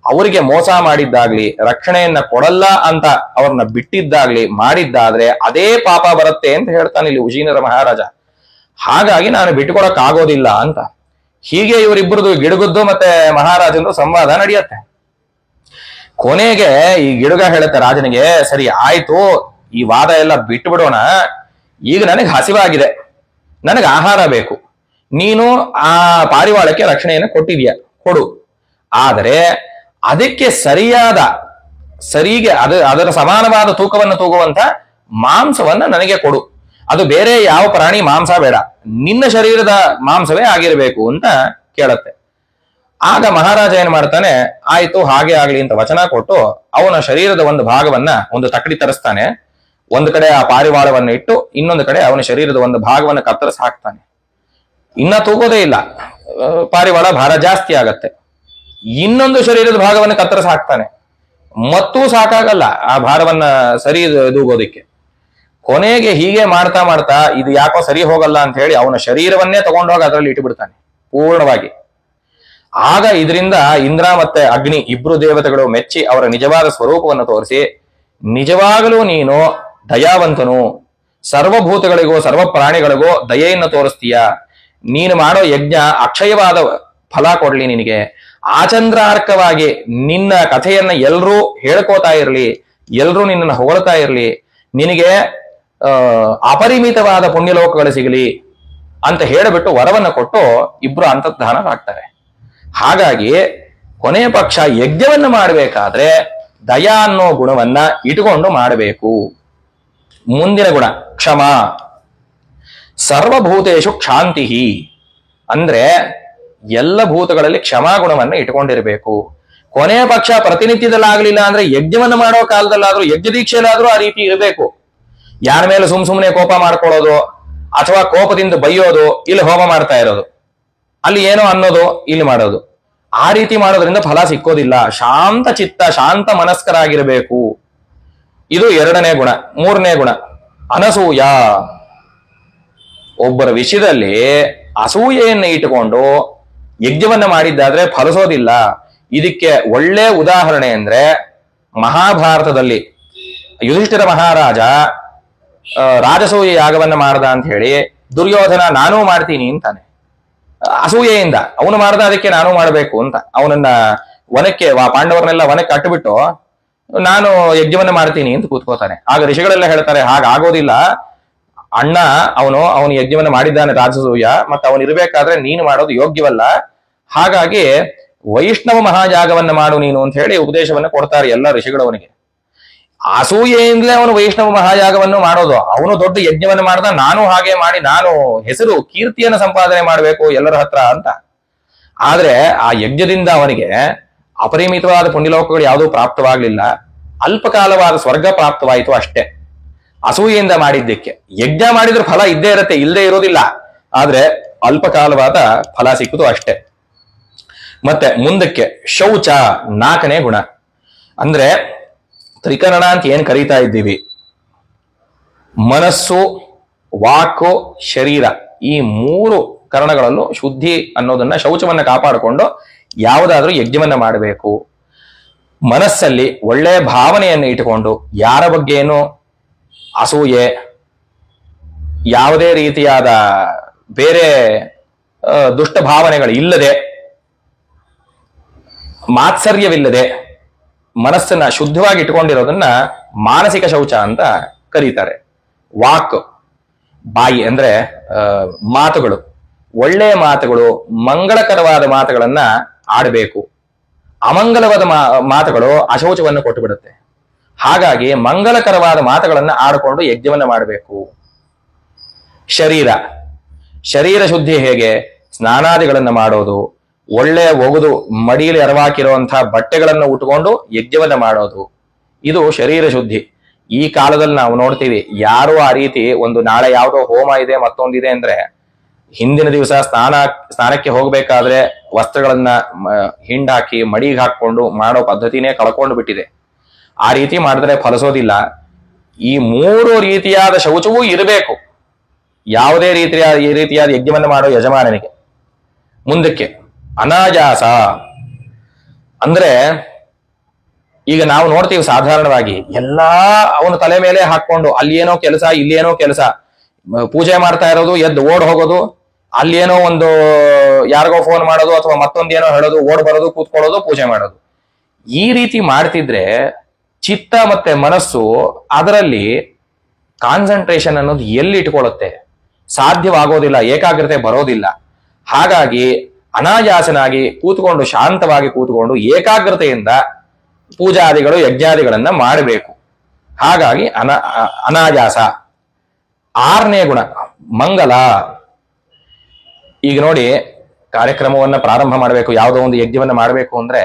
ಅವರಿಗೆ ಮೋಸ ಮಾಡಿದ್ದಾಗ್ಲಿ, ರಕ್ಷಣೆಯನ್ನ ಕೊಡಲ್ಲ ಅಂತ ಅವ್ರನ್ನ ಬಿಟ್ಟಿದ್ದಾಗ್ಲಿ ಮಾಡಿದ್ದಾದ್ರೆ ಅದೇ ಪಾಪ ಬರುತ್ತೆ ಅಂತ ಹೇಳ್ತಾನೆ ಇಲ್ಲಿ ಉಶೀನರ ಮಹಾರಾಜ. ಹಾಗಾಗಿ ನಾನು ಬಿಟ್ಕೊಡಕ್ ಆಗೋದಿಲ್ಲ ಅಂತ. ಹೀಗೆ ಇವರಿಬ್ಬರದು ಗಿಡುಗುದ್ದು ಮತ್ತೆ ಮಹಾರಾಜಂದು ಸಂವಾದ ನಡೆಯುತ್ತೆ. ಕೊನೆಗೆ ಈ ಗಿಡುಗ ಹೇಳುತ್ತೆ ರಾಜನಿಗೆ, ಸರಿ ಆಯ್ತು, ಈ ವಾದ ಎಲ್ಲ ಬಿಟ್ಟು ಬಿಡೋಣ, ಈಗ ನನಗೆ ಹಸಿವಾಗಿದೆ, ನನಗೆ ಆಹಾರ ಬೇಕು, ನೀನು ಆ ಪಾರಿವಾಳಕ್ಕೆ ರಕ್ಷಣೆಯನ್ನು ಕೊಟ್ಟಿದೀಯ, ಕೊಡು. ಆದರೆ ಅದಕ್ಕೆ ಸರಿಗೆ ಅದರ ಸಮಾನವಾದ ತೂಕವನ್ನು ತೂಗುವಂತ ಮಾಂಸವನ್ನ ನನಗೆ ಕೊಡು. ಅದು ಬೇರೆ ಯಾವ ಪ್ರಾಣಿ ಮಾಂಸ ಬೇಡ, ನಿನ್ನ ಶರೀರದ ಮಾಂಸವೇ ಆಗಿರಬೇಕು ಅಂತ ಕೇಳತ್ತೆ. ಆಗ ಮಹಾರಾಜ ಏನ್ ಮಾಡ್ತಾನೆ, ಆಯ್ತು ಹಾಗೆ ಆಗ್ಲಿ ಅಂತ ವಚನ ಕೊಟ್ಟು ಅವನ ಶರೀರದ ಒಂದು ಭಾಗವನ್ನ ಒಂದು ತಕಡಿ ತರಿಸ್ತಾನೆ. ಒಂದು ಕಡೆ ಆ ಪಾರಿವಾಳವನ್ನು ಇಟ್ಟು ಇನ್ನೊಂದು ಕಡೆ ಅವನ ಶರೀರದ ಒಂದು ಭಾಗವನ್ನು ಕತ್ತರಿಸಿ ಹಾಕ್ತಾನೆ. ಇನ್ನ ತೂಗೋದೇ ಇಲ್ಲ, ಪಾರಿವಾಳ ಭಾರ ಜಾಸ್ತಿ ಆಗತ್ತೆ. ಇನ್ನೊಂದು ಶರೀರದ ಭಾಗವನ್ನು ಕತ್ತರಿಸಿ ಹಾಕ್ತಾನೆ, ಮತ್ತೂ ಸಾಕಾಗಲ್ಲ ಆ ಭಾರವನ್ನ ಸರಿ ದೂಗೋದಿಕ್ಕೆ. ಕೊನೆಗೆ ಹೀಗೆ ಮಾಡ್ತಾ ಮಾಡ್ತಾ ಇದು ಯಾಕೋ ಸರಿ ಹೋಗಲ್ಲ ಅಂತ ಹೇಳಿ ಅವನ ಶರೀರವನ್ನೇ ತಗೊಂಡೋಗಿ ಅದರಲ್ಲಿ ಇಟ್ಟುಬಿಡ್ತಾನೆ ಪೂರ್ಣವಾಗಿ. ಆಗ ಇದರಿಂದ ಇಂದ್ರ ಮತ್ತೆ ಅಗ್ನಿ ಇಬ್ರು ದೇವತೆಗಳು ಮೆಚ್ಚಿ ಅವರ ನಿಜವಾದ ಸ್ವರೂಪವನ್ನು ತೋರಿಸಿ, ನಿಜವಾಗಲೂ ನೀನು ದಯಾವಂತನು, ಸರ್ವಭೂತಗಳಿಗೂ ಸರ್ವ ಪ್ರಾಣಿಗಳಿಗೂ ದಯೆಯನ್ನು ತೋರಿಸ್ತೀಯ, ನೀನು ಮಾಡೋ ಯಜ್ಞ ಅಕ್ಷಯವಾದ ಫಲ ಕೊಡ್ಲಿ ನಿನಗೆ, ಆಚಂದ್ರಾರ್ಕವಾಗಿ ನಿನ್ನ ಕಥೆಯನ್ನ ಎಲ್ರೂ ಹೇಳ್ಕೋತಾ ಇರ್ಲಿ, ಎಲ್ರೂ ನಿನ್ನನ್ನು ಹೊಗಳ್ತಾ ಇರ್ಲಿ, ನಿನಗೆ ಅಪರಿಮಿತವಾದ ಪುಣ್ಯಲೋಕಗಳು ಸಿಗಲಿ ಅಂತ ಹೇಳಿಬಿಟ್ಟು ವರವನ್ನು ಕೊಟ್ಟು ಇಬ್ರು ಅಂತರ್ಧಾನರಾಗ್ತಾರೆ. ಹಾಗಾಗಿ ಕೊನೆಯ ಪಕ್ಷ ಯಜ್ಞವನ್ನು ಮಾಡಬೇಕಾದ್ರೆ ದಯಾ ಅನ್ನೋ ಗುಣವನ್ನ ಇಟ್ಟುಕೊಂಡು ಮಾಡಬೇಕು. ಮುಂದಿನ ಗುಣ ಕ್ಷಮ. ಸರ್ವಭೂತೇಶು ಕ್ಷಾಂತಿ, ಅಂದ್ರೆ ಎಲ್ಲ ಭೂತಗಳಲ್ಲಿ ಕ್ಷಮಾಗುಣವನ್ನ ಇಟ್ಕೊಂಡಿರ್ಬೇಕು. ಕೊನೆಯ ಪಕ್ಷ ಪ್ರತಿನಿತ್ಯದಲ್ಲಾಗ್ಲಿಲ್ಲ ಅಂದ್ರೆ ಯಜ್ಞವನ್ನು ಮಾಡೋ ಕಾಲದಲ್ಲಾದ್ರೂ, ಯಜ್ಞ ದೀಕ್ಷೆಯಲ್ಲಾದ್ರೂ ಆ ರೀತಿ ಇರಬೇಕು. ಯಾರ ಮೇಲೆ ಸುಮ್ನೆ ಕೋಪ ಮಾಡ್ಕೊಳ್ಳೋದು ಅಥವಾ ಕೋಪದಿಂದ ಬೈಯೋದು, ಇಲ್ಲಿ ಹೋಮ ಮಾಡ್ತಾ ಇರೋದು, ಅಲ್ಲಿ ಏನೋ ಅನ್ನೋದು, ಇಲ್ಲಿ ಮಾಡೋದು, ಆ ರೀತಿ ಮಾಡೋದ್ರಿಂದ ಫಲ ಸಿಕ್ಕೋದಿಲ್ಲ. ಶಾಂತ ಚಿತ್ತ, ಶಾಂತ ಮನಸ್ಕರಾಗಿರಬೇಕು. ಇದು ಎರಡನೇ ಗುಣ. ಮೂರನೇ ಗುಣ ಅನಸೂಯ. ಒಬ್ಬರ ವಿಷಯದಲ್ಲಿ ಅಸೂಯೆಯನ್ನು ಇಟ್ಟುಕೊಂಡು ಯಜ್ಞವನ್ನ ಮಾಡಿದ್ದಾದ್ರೆ ಫಲಿಸೋದಿಲ್ಲ. ಇದಕ್ಕೆ ಒಳ್ಳೆ ಉದಾಹರಣೆ ಅಂದ್ರೆ ಮಹಾಭಾರತದಲ್ಲಿ ಯುಧಿಷ್ಠಿರ ಮಹಾರಾಜ ರಾಜಸೂಯ ಯಾಗವನ್ನ ಮಾಡ್ದ ಅಂತ ಹೇಳಿ ದುರ್ಯೋಧನ ನಾನೂ ಮಾಡ್ತೀನಿ ಅಂತಾನೆ. ಅಸೂಯೆಯಿಂದ ಅವನು ಮಾಡ್ದ, ಅದಕ್ಕೆ ನಾನು ಮಾಡಬೇಕು ಅಂತ ಅವನನ್ನ ವನಕ್ಕೆ ಪಾಂಡವರನ್ನೆಲ್ಲ ವನಕ್ಕೆ ಅಟ್ಟುಬಿಟ್ಟು ನಾನು ಯಜ್ಞವನ್ನ ಮಾಡ್ತೀನಿ ಅಂತ ಕೂತ್ಕೋತಾನೆ. ಆಗ ಋಷಿಗಳೆಲ್ಲ ಹೇಳ್ತಾರೆ, ಹಾಗಾಗೋದಿಲ್ಲ ಅಣ್ಣ, ಅವನು ಯಜ್ಞವನ್ನ ಮಾಡಿದ್ದಾನೆ ರಾಜಸೂಯ, ಮತ್ತೆ ಅವನು ಇರ್ಬೇಕಾದ್ರೆ ನೀನು ಮಾಡೋದು ಯೋಗ್ಯವಲ್ಲ, ಹಾಗಾಗಿ ವೈಷ್ಣವ ಮಹಾಯಾಗವನ್ನ ಮಾಡು ನೀನು ಅಂತ ಹೇಳಿ ಉಪದೇಶವನ್ನ ಕೊಡ್ತಾರೆ ಎಲ್ಲ ಋಷಿಗಳವನಿಗೆ. ಅಸೂಯೆಯಿಂದಲೇ ಅವನು ವೈಷ್ಣವ ಮಹಾಯಾಗವನ್ನು ಮಾಡೋದು. ಅವನು ದೊಡ್ಡ ಯಜ್ಞವನ್ನ ಮಾಡ್ದ, ನಾನು ಹಾಗೆ ಮಾಡಿ ನಾನು ಹೆಸರು ಕೀರ್ತಿಯನ್ನು ಸಂಪಾದನೆ ಮಾಡಬೇಕು ಎಲ್ಲರ ಹತ್ರ ಅಂತ. ಆದ್ರೆ ಆ ಯಜ್ಞದಿಂದ ಅವನಿಗೆ ಅಪರಿಮಿತವಾದ ಪುಣ್ಯಲೋಕಗಳು ಯಾವುದೂ ಪ್ರಾಪ್ತವಾಗ್ಲಿಲ್ಲ, ಅಲ್ಪಕಾಲವಾದ ಸ್ವರ್ಗ ಪ್ರಾಪ್ತವಾಯಿತು ಅಷ್ಟೇ. ಅಸೂಯೆಯಿಂದ ಮಾಡಿದ್ದಕ್ಕೆ. ಯಜ್ಞ ಮಾಡಿದ್ರೆ ಫಲ ಇದ್ದೇ ಇರತ್ತೆ, ಇಲ್ಲದೆ ಇರೋದಿಲ್ಲ, ಆದ್ರೆ ಅಲ್ಪಕಾಲವಾದ ಫಲ ಸಿಕ್ಕುದು ಅಷ್ಟೇ. ಮತ್ತೆ ಮುಂದಕ್ಕೆ ಶೌಚ, ನಾಲ್ಕನೇ ಗುಣ. ಅಂದ್ರೆ ತ್ರಿಕರಣ ಅಂತ ಏನ್ ಕರೀತಾ ಇದ್ದೀವಿ, ಮನಸ್ಸು, ವಾಕು, ಶರೀರ, ಈ ಮೂರು ಕರಣಗಳಲ್ಲೂ ಶುದ್ಧಿ ಅನ್ನೋದನ್ನ, ಶೌಚವನ್ನ ಕಾಪಾಡಿಕೊಂಡು ಯಾವುದಾದ್ರೂ ಯಜ್ಞವನ್ನ ಮಾಡಬೇಕು. ಮನಸ್ಸಲ್ಲಿ ಒಳ್ಳೆ ಭಾವನೆಯನ್ನು ಇಟ್ಟುಕೊಂಡು, ಯಾರ ಬಗ್ಗೆನೂ ಅಸೂಯೆ, ಯಾವುದೇ ರೀತಿಯಾದ ಬೇರೆ ದುಷ್ಟ ಭಾವನೆಗಳು ಇಲ್ಲದೆ, ಮಾತ್ಸರ್ಯವಿಲ್ಲದೆ ಮನಸ್ಸನ್ನ ಶುದ್ಧವಾಗಿ ಇಟ್ಕೊಂಡಿರೋದನ್ನ ಮಾನಸಿಕ ಶೌಚ ಅಂತ ಕರೀತಾರೆ. ವಾಕ್, ಬಾಯಿ ಅಂದ್ರೆ ಮಾತುಗಳು, ಒಳ್ಳೆಯ ಮಾತುಗಳು, ಮಂಗಳಕರವಾದ ಮಾತುಗಳನ್ನ ಆಡಬೇಕು. ಅಮಂಗಲವಾದ ಮಾತುಗಳು ಅಶೌಚವನ್ನು ಕೊಟ್ಟು ಬಿಡುತ್ತೆ. ಹಾಗಾಗಿ ಮಂಗಲಕರವಾದ ಮಾತುಗಳನ್ನ ಆಡಿಕೊಂಡು ಯಜ್ಞವನ್ನ ಮಾಡಬೇಕು. ಶರೀರ ಶುದ್ಧಿ ಹೇಗೆ? ಸ್ನಾನಾದಿಗಳನ್ನ ಮಾಡೋದು, ಒಳ್ಳೆ ಒಗೆದು ಮಡಿಯಲ್ಲಿ ಎರವಾಕಿರುವಂತಹ ಬಟ್ಟೆಗಳನ್ನು ಉಟ್ಕೊಂಡು ಯಜ್ಞವನ್ನ ಮಾಡೋದು, ಇದು ಶರೀರ ಶುದ್ಧಿ. ಈ ಕಾಲದಲ್ಲಿ ನಾವು ನೋಡ್ತೀವಿ, ಯಾರು ಆ ರೀತಿ ಒಂದು ನಾಳೆ ಯಾವುದೋ ಹೋಮ ಇದೆ ಮತ್ತೊಂದಿದೆ ಅಂದ್ರೆ ಹಿಂದಿನ ದಿವಸ ಸ್ನಾನಕ್ಕೆ ಹೋಗ್ಬೇಕಾದ್ರೆ ವಸ್ತ್ರಗಳನ್ನ ಹಿಂಡಾಕಿ ಮಡಿಗೆ ಹಾಕೊಂಡು ಮಾಡೋ ಪದ್ಧತಿನೇ ಕಳ್ಕೊಂಡು ಬಿಟ್ಟಿದೆ. ಆ ರೀತಿ ಮಾಡಿದ್ರೆ ಫಲಿಸೋದಿಲ್ಲ. ಈ ಮೂರು ರೀತಿಯಾದ ಶೌಚವೂ ಇರಬೇಕು ಯಾವುದೇ ರೀತಿಯಾದ ಯಜ್ಞವನ್ನು ಮಾಡೋ ಯಜಮಾನನಿಗೆ. ಮುಂದಕ್ಕೆ ಅನಾಯಾಸ ಅಂದ್ರೆ ಈಗ ನಾವು ನೋಡ್ತೀವಿ ಸಾಧಾರಣವಾಗಿ ಎಲ್ಲಾ ಅವನ ತಲೆ ಮೇಲೆ ಹಾಕೊಂಡು ಅಲ್ಲಿ ಏನೋ ಕೆಲಸ, ಇಲ್ಲಿ ಏನೋ ಕೆಲಸ, ಪೂಜೆ ಮಾಡ್ತಾ ಇರೋದು, ಎದ್ದು ಓಡ್ ಹೋಗೋದು, ಅಲ್ಲಿ ಏನೋ ಒಂದು ಯಾರಿಗೋ ಫೋನ್ ಮಾಡೋದು ಅಥವಾ ಮತ್ತೊಂದೇನೋ ಹೇಳೋದು, ಓಡ್ ಬರೋದು, ಕೂತ್ಕೊಳ್ಳೋದು, ಪೂಜೆ ಮಾಡೋದು. ಈ ರೀತಿ ಮಾಡ್ತಿದ್ರೆ ಚಿತ್ತ ಮತ್ತೆ ಮನಸ್ಸು ಅದರಲ್ಲಿ ಕಾನ್ಸಂಟ್ರೇಷನ್ ಅನ್ನೋದು ಎಲ್ಲಿ ಇಟ್ಕೊಳ್ಳುತ್ತೆ? ಸಾಧ್ಯವಾಗೋದಿಲ್ಲ, ಏಕಾಗ್ರತೆ ಬರೋದಿಲ್ಲ. ಹಾಗಾಗಿ ಅನಾಯಾಸನಾಗಿ ಕೂತ್ಕೊಂಡು, ಶಾಂತವಾಗಿ ಕೂತ್ಕೊಂಡು ಏಕಾಗ್ರತೆಯಿಂದ ಪೂಜಾದಿಗಳು ಯಜ್ಞಾದಿಗಳನ್ನ ಮಾಡಬೇಕು. ಹಾಗಾಗಿ ಅನಾಯಾಸ. 6ನೇ ಗುಣ ಮಂಗಲ. ಈಗ ನೋಡಿ, ಕಾರ್ಯಕ್ರಮವನ್ನ ಪ್ರಾರಂಭ ಮಾಡಬೇಕು, ಯಾವುದೋ ಒಂದು ಯಜ್ಞವನ್ನ ಮಾಡಬೇಕು ಅಂದ್ರೆ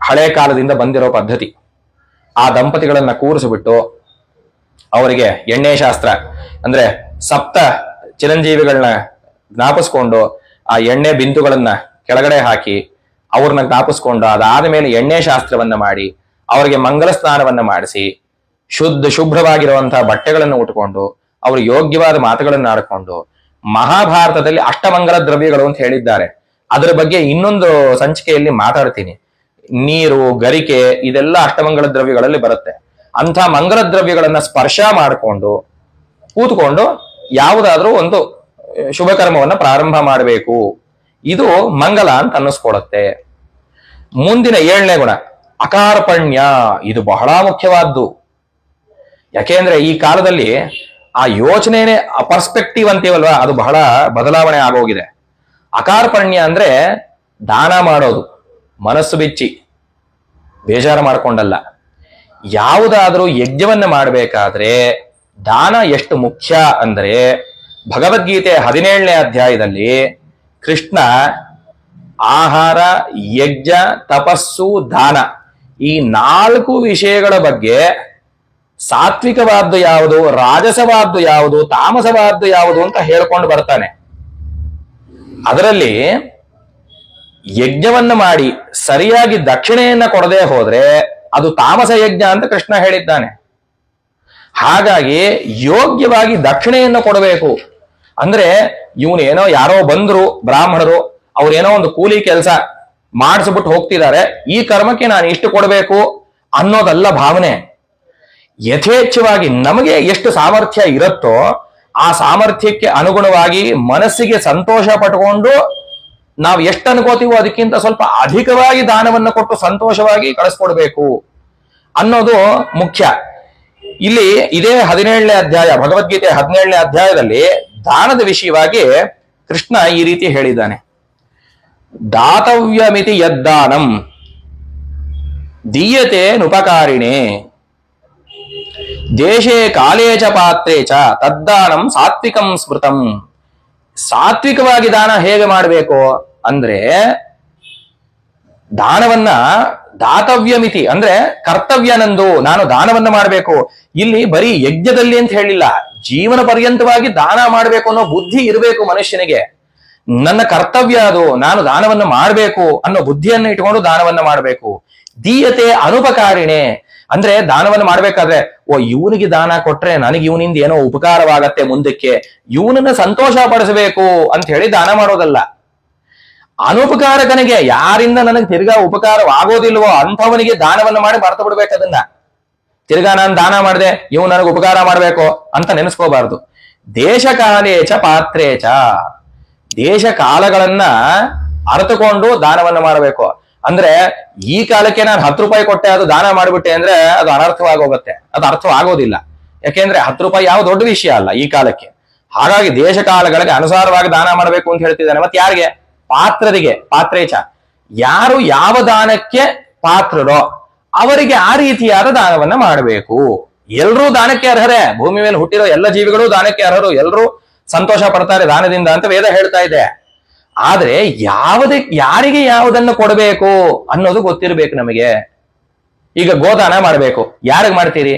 ಹಳೆ ಕಾಲದಿಂದ ಬಂದಿರೋ ಪದ್ಧತಿ. ಆ ದಂಪತಿಗಳನ್ನ ಕೂರಿಸಿಬಿಟ್ಟು ಅವರಿಗೆ ಎಣ್ಣೆ ಶಾಸ್ತ್ರ ಅಂದ್ರೆ ಸಪ್ತ ಚಿರಂಜೀವಿಗಳನ್ನ ಜ್ಞಾಪಿಸ್ಕೊಂಡು ಆ ಎಣ್ಣೆ ಬಿಂದುಗಳನ್ನ ಕೆಳಗಡೆ ಹಾಕಿ ಅವ್ರನ್ನ ಜ್ಞಾಪಿಸ್ಕೊಂಡು ಅದಾದ ಮೇಲೆ ಎಣ್ಣೆ ಶಾಸ್ತ್ರವನ್ನ ಮಾಡಿ ಅವರಿಗೆ ಮಂಗಲ ಸ್ನಾನವನ್ನ ಮಾಡಿಸಿ ಶುಭ್ರವಾಗಿರುವಂತಹ ಬಟ್ಟೆಗಳನ್ನು ಉಟ್ಕೊಂಡು ಅವರು ಯೋಗ್ಯವಾದ ಮಾತುಗಳನ್ನು ಆಡ್ಕೊಂಡು, ಮಹಾಭಾರತದಲ್ಲಿ ಅಷ್ಟಮಂಗಲ ದ್ರವ್ಯಗಳು ಅಂತ ಹೇಳಿದ್ದಾರೆ. ಅದರ ಬಗ್ಗೆ ಇನ್ನೊಂದು ಸಂಚಿಕೆಯಲ್ಲಿ ಮಾತಾಡ್ತೀನಿ. ನೀರು, ಗರಿಕೆ ಇದೆಲ್ಲ ಅಷ್ಟಮಂಗಲ ದ್ರವ್ಯಗಳಲ್ಲಿ ಬರುತ್ತೆ. ಅಂಥ ಮಂಗಲ ದ್ರವ್ಯಗಳನ್ನ ಸ್ಪರ್ಶ ಮಾಡಿಕೊಂಡು ಕೂತ್ಕೊಂಡು ಯಾವುದಾದ್ರೂ ಒಂದು ಶುಭ ಕರ್ಮವನ್ನ ಪ್ರಾರಂಭ ಮಾಡಬೇಕು. ಇದು ಮಂಗಲ ಅಂತ ಅನ್ನಿಸ್ಕೊಳತ್ತೆ. ಮುಂದಿನ 7ನೇ ಗುಣ ಅಕಾರ್ಪಣ್ಯ. ಇದು ಬಹಳ ಮುಖ್ಯವಾದ್ದು. ಯಾಕೆಂದ್ರೆ ಈ ಕಾಲದಲ್ಲಿ ಆ ಯೋಚನೆನೇ ಪರ್ಸ್ಪೆಕ್ಟಿವ್ ಅಂತೀವಲ್ವಾ, ಅದು ಬಹಳ ಬದಲಾವಣೆ ಆಗೋಗಿದೆ. ಅಕಾರ್ಪಣ್ಯ ಅಂದ್ರೆ ದಾನ ಮಾಡೋದು, ಮನಸ್ಸು ಬಿಚ್ಚಿ ಬೇಜಾರು ಮಾಡ್ಕೊಂಡಲ್ಲ. ಯಾವುದಾದ್ರೂ ಯಜ್ಞವನ್ನ ಮಾಡಬೇಕಾದ್ರೆ ದಾನ ಎಷ್ಟು ಮುಖ್ಯ ಅಂದ್ರೆ ಭಗವದ್ಗೀತೆ 17ನೇ ಅಧ್ಯಾಯದಲ್ಲಿ ಕೃಷ್ಣ ಆಹಾರ, ಯಜ್ಞ, ತಪಸ್ಸು, ದಾನ ಈ 4 ವಿಷಯಗಳ ಬಗ್ಗೆ ಸಾತ್ವಿಕವಾದ್ದು ಯಾವುದು, ರಾಜಸವಾದ್ದು ಯಾವುದು, ತಾಮಸವಾದ್ದು ಯಾವುದು ಅಂತ ಹೇಳ್ಕೊಂಡು ಬರ್ತಾನೆ. ಅದರಲ್ಲಿ ಯಜ್ಞವನ್ನ ಮಾಡಿ ಸರಿಯಾಗಿ ದಕ್ಷಿಣೆಯನ್ನ ಕೊಡದೆ ಹೋದ್ರೆ ಅದು ತಾಮಸ ಯಜ್ಞ ಅಂತ ಕೃಷ್ಣ ಹೇಳಿದ್ದಾನೆ. ಹಾಗಾಗಿ ಯೋಗ್ಯವಾಗಿ ದಕ್ಷಿಣೆಯನ್ನು ಕೊಡಬೇಕು. ಅಂದ್ರೆ ಇವನೇನೋ ಯಾರೋ ಬಂದ್ರು ಬ್ರಾಹ್ಮಣರು, ಅವ್ರೇನೋ ಒಂದು ಕೂಲಿ ಕೆಲಸ ಮಾಡಿಸ್ಬಿಟ್ಟು ಹೋಗ್ತಿದ್ದಾರೆ, ಈ ಕರ್ಮಕ್ಕೆ ನಾನು ಇಷ್ಟು ಕೊಡಬೇಕು ಅನ್ನೋದಲ್ಲ ಭಾವನೆ. ಯಥೇಚ್ಛವಾಗಿ ನಮಗೆ ಎಷ್ಟು ಸಾಮರ್ಥ್ಯ ಇರುತ್ತೋ ಆ ಸಾಮರ್ಥ್ಯಕ್ಕೆ ಅನುಗುಣವಾಗಿ ಮನಸ್ಸಿಗೆ ಸಂತೋಷ ಪಟ್ಕೊಂಡು ನಾವು ಎಷ್ಟು ಅನ್ಕೋತೀವೋ ಅದಕ್ಕಿಂತ ಸ್ವಲ್ಪ ಅಧಿಕವಾಗಿ ದಾನವನ್ನು ಕೊಟ್ಟು ಸಂತೋಷವಾಗಿ ಕಳಿಸ್ಕೊಡ್ಬೇಕು ಅನ್ನೋದು ಮುಖ್ಯ. ಇಲ್ಲಿ ಇದೇ 17ನೇ ಅಧ್ಯಾಯ, ಭಗವದ್ಗೀತೆ 17ನೇ ಅಧ್ಯಾಯದಲ್ಲಿ ದಾನದ ವಿಷಯವಾಗಿ ಕೃಷ್ಣ ಈ ರೀತಿ ಹೇಳಿದ್ದಾನೆ. ದಾತವ್ಯಮಿತಿ ಯದ್ದಾನಂ ದೀಯತೆ ನುಪಕಾರಿಣೆ ದೇಶೇ ಕಾಲೇ ಚ ಪಾತ್ರೇ ಚ ತದ್ದಾನಂ ಸಾತ್ವಿಕಂ ಸ್ಮೃತಂ. ಸಾತ್ವಿಕವಾಗಿ ದಾನ ಹೇಗೆ ಮಾಡಬೇಕು ಅಂದ್ರೆ ದಾನವನ್ನ ದಾತವ್ಯಮಿತಿ ಅಂದ್ರೆ ಕರ್ತವ್ಯ ನಂದು, ನಾನು ದಾನವನ್ನ ಮಾಡಬೇಕು. ಇಲ್ಲಿ ಬರೀ ಯಜ್ಞದಲ್ಲಿ ಅಂತ ಹೇಳಿಲ್ಲ, ಜೀವನ ಪರ್ಯಂತವಾಗಿ ದಾನ ಮಾಡಬೇಕು ಅನ್ನೋ ಬುದ್ಧಿ ಇರಬೇಕು ಮನುಷ್ಯನಿಗೆ. ನನ್ನ ಕರ್ತವ್ಯ ಅದು, ನಾನು ದಾನವನ್ನ ಮಾಡಬೇಕು ಅನ್ನೋ ಬುದ್ಧಿಯನ್ನು ಇಟ್ಕೊಂಡು ದಾನವನ್ನ ಮಾಡಬೇಕು. ದೀಯತೆ ಅನುಪಕಾರಿಣೆ ಅಂದ್ರೆ ದಾನವನ್ನು ಮಾಡ್ಬೇಕಾದ್ರೆ ಇವನಿಗೆ ದಾನ ಕೊಟ್ರೆ ನನಗೆ ಇವನಿಂದ ಏನೋ ಉಪಕಾರವಾಗತ್ತೆ, ಮುಂದಕ್ಕೆ ಇವನನ್ನ ಸಂತೋಷ ಪಡಿಸಬೇಕು ಅಂತ ಹೇಳಿ ದಾನ ಮಾಡೋದಲ್ಲ. ಅನುಪಕಾರಕನಿಗೆ, ಯಾರಿಂದ ನನಗೆ ತಿರ್ಗಾ ಉಪಕಾರವಾಗೋದಿಲ್ವೋ ಅಂಥವನಿಗೆ ದಾನವನ್ನು ಮಾಡಿ ಮರ್ತು ಬಿಡ್ಬೇಕು. ಅದನ್ನ ತಿರ್ಗಾ ನಾನು ದಾನ ಮಾಡಿದೆ ಇವ್ ನನಗೆ ಉಪಕಾರ ಮಾಡ್ಬೇಕು ಅಂತ ನೆನೆಸ್ಕೋಬಾರ್ದು. ದೇಶ ಕಾಲೇಚ ಪಾತ್ರೇಚ, ದೇಶ ಕಾಲಗಳನ್ನ ಅರ್ಥಕೊಂಡು ದಾನವನ್ನ ಮಾಡಬೇಕು. ಅಂದ್ರೆ ಈ ಕಾಲಕ್ಕೆ ನಾನು 10 ರೂಪಾಯಿ ಕೊಟ್ಟೆ ಅದು ದಾನ ಮಾಡಿಬಿಟ್ಟೆ ಅಂದ್ರೆ ಅದು ಅನರ್ಥವಾಗೋಗುತ್ತೆ, ಅದು ಅರ್ಥವಾಗೋದಿಲ್ಲ. ಯಾಕೆಂದ್ರೆ 10 ರೂಪಾಯಿ ಯಾವ ದೊಡ್ಡ ವಿಷಯ ಅಲ್ಲ ಈ ಕಾಲಕ್ಕೆ. ಹಾಗಾಗಿ ದೇಶ ಕಾಲಗಳಿಗೆ ಅನುಸಾರವಾಗಿ ದಾನ ಮಾಡಬೇಕು ಅಂತ ಹೇಳ್ತಿದ್ದಾನೆ. ಮತ್ತೆ ಯಾರಿಗೆ? ಪಾತ್ರರಿಗೆ. ಪಾತ್ರೇಚ, ಯಾರು ಯಾವ ದಾನಕ್ಕೆ ಪಾತ್ರರೋ ಅವರಿಗೆ ಆ ರೀತಿಯಾದ ದಾನವನ್ನ ಮಾಡಬೇಕು. ಎಲ್ರೂ ದಾನಕ್ಕೆ ಅರ್ಹರೇ, ಭೂಮಿ ಮೇಲೆ ಹುಟ್ಟಿರೋ ಎಲ್ಲ ಜೀವಿಗಳು ದಾನಕ್ಕೆ ಅರ್ಹರು, ಎಲ್ರೂ ಸಂತೋಷ ಪಡ್ತಾರೆ ದಾನದಿಂದ ಅಂತ ವೇದ ಹೇಳ್ತಾ ಇದೆ. ಆದ್ರೆ ಯಾರಿಗೆ ಯಾವುದನ್ನು ಕೊಡಬೇಕು ಅನ್ನೋದು ಗೊತ್ತಿರ್ಬೇಕು ನಮಗೆ. ಈಗ ಗೋದಾನ ಮಾಡಬೇಕು, ಯಾರಿಗೆ ಮಾಡ್ತೀರಿ?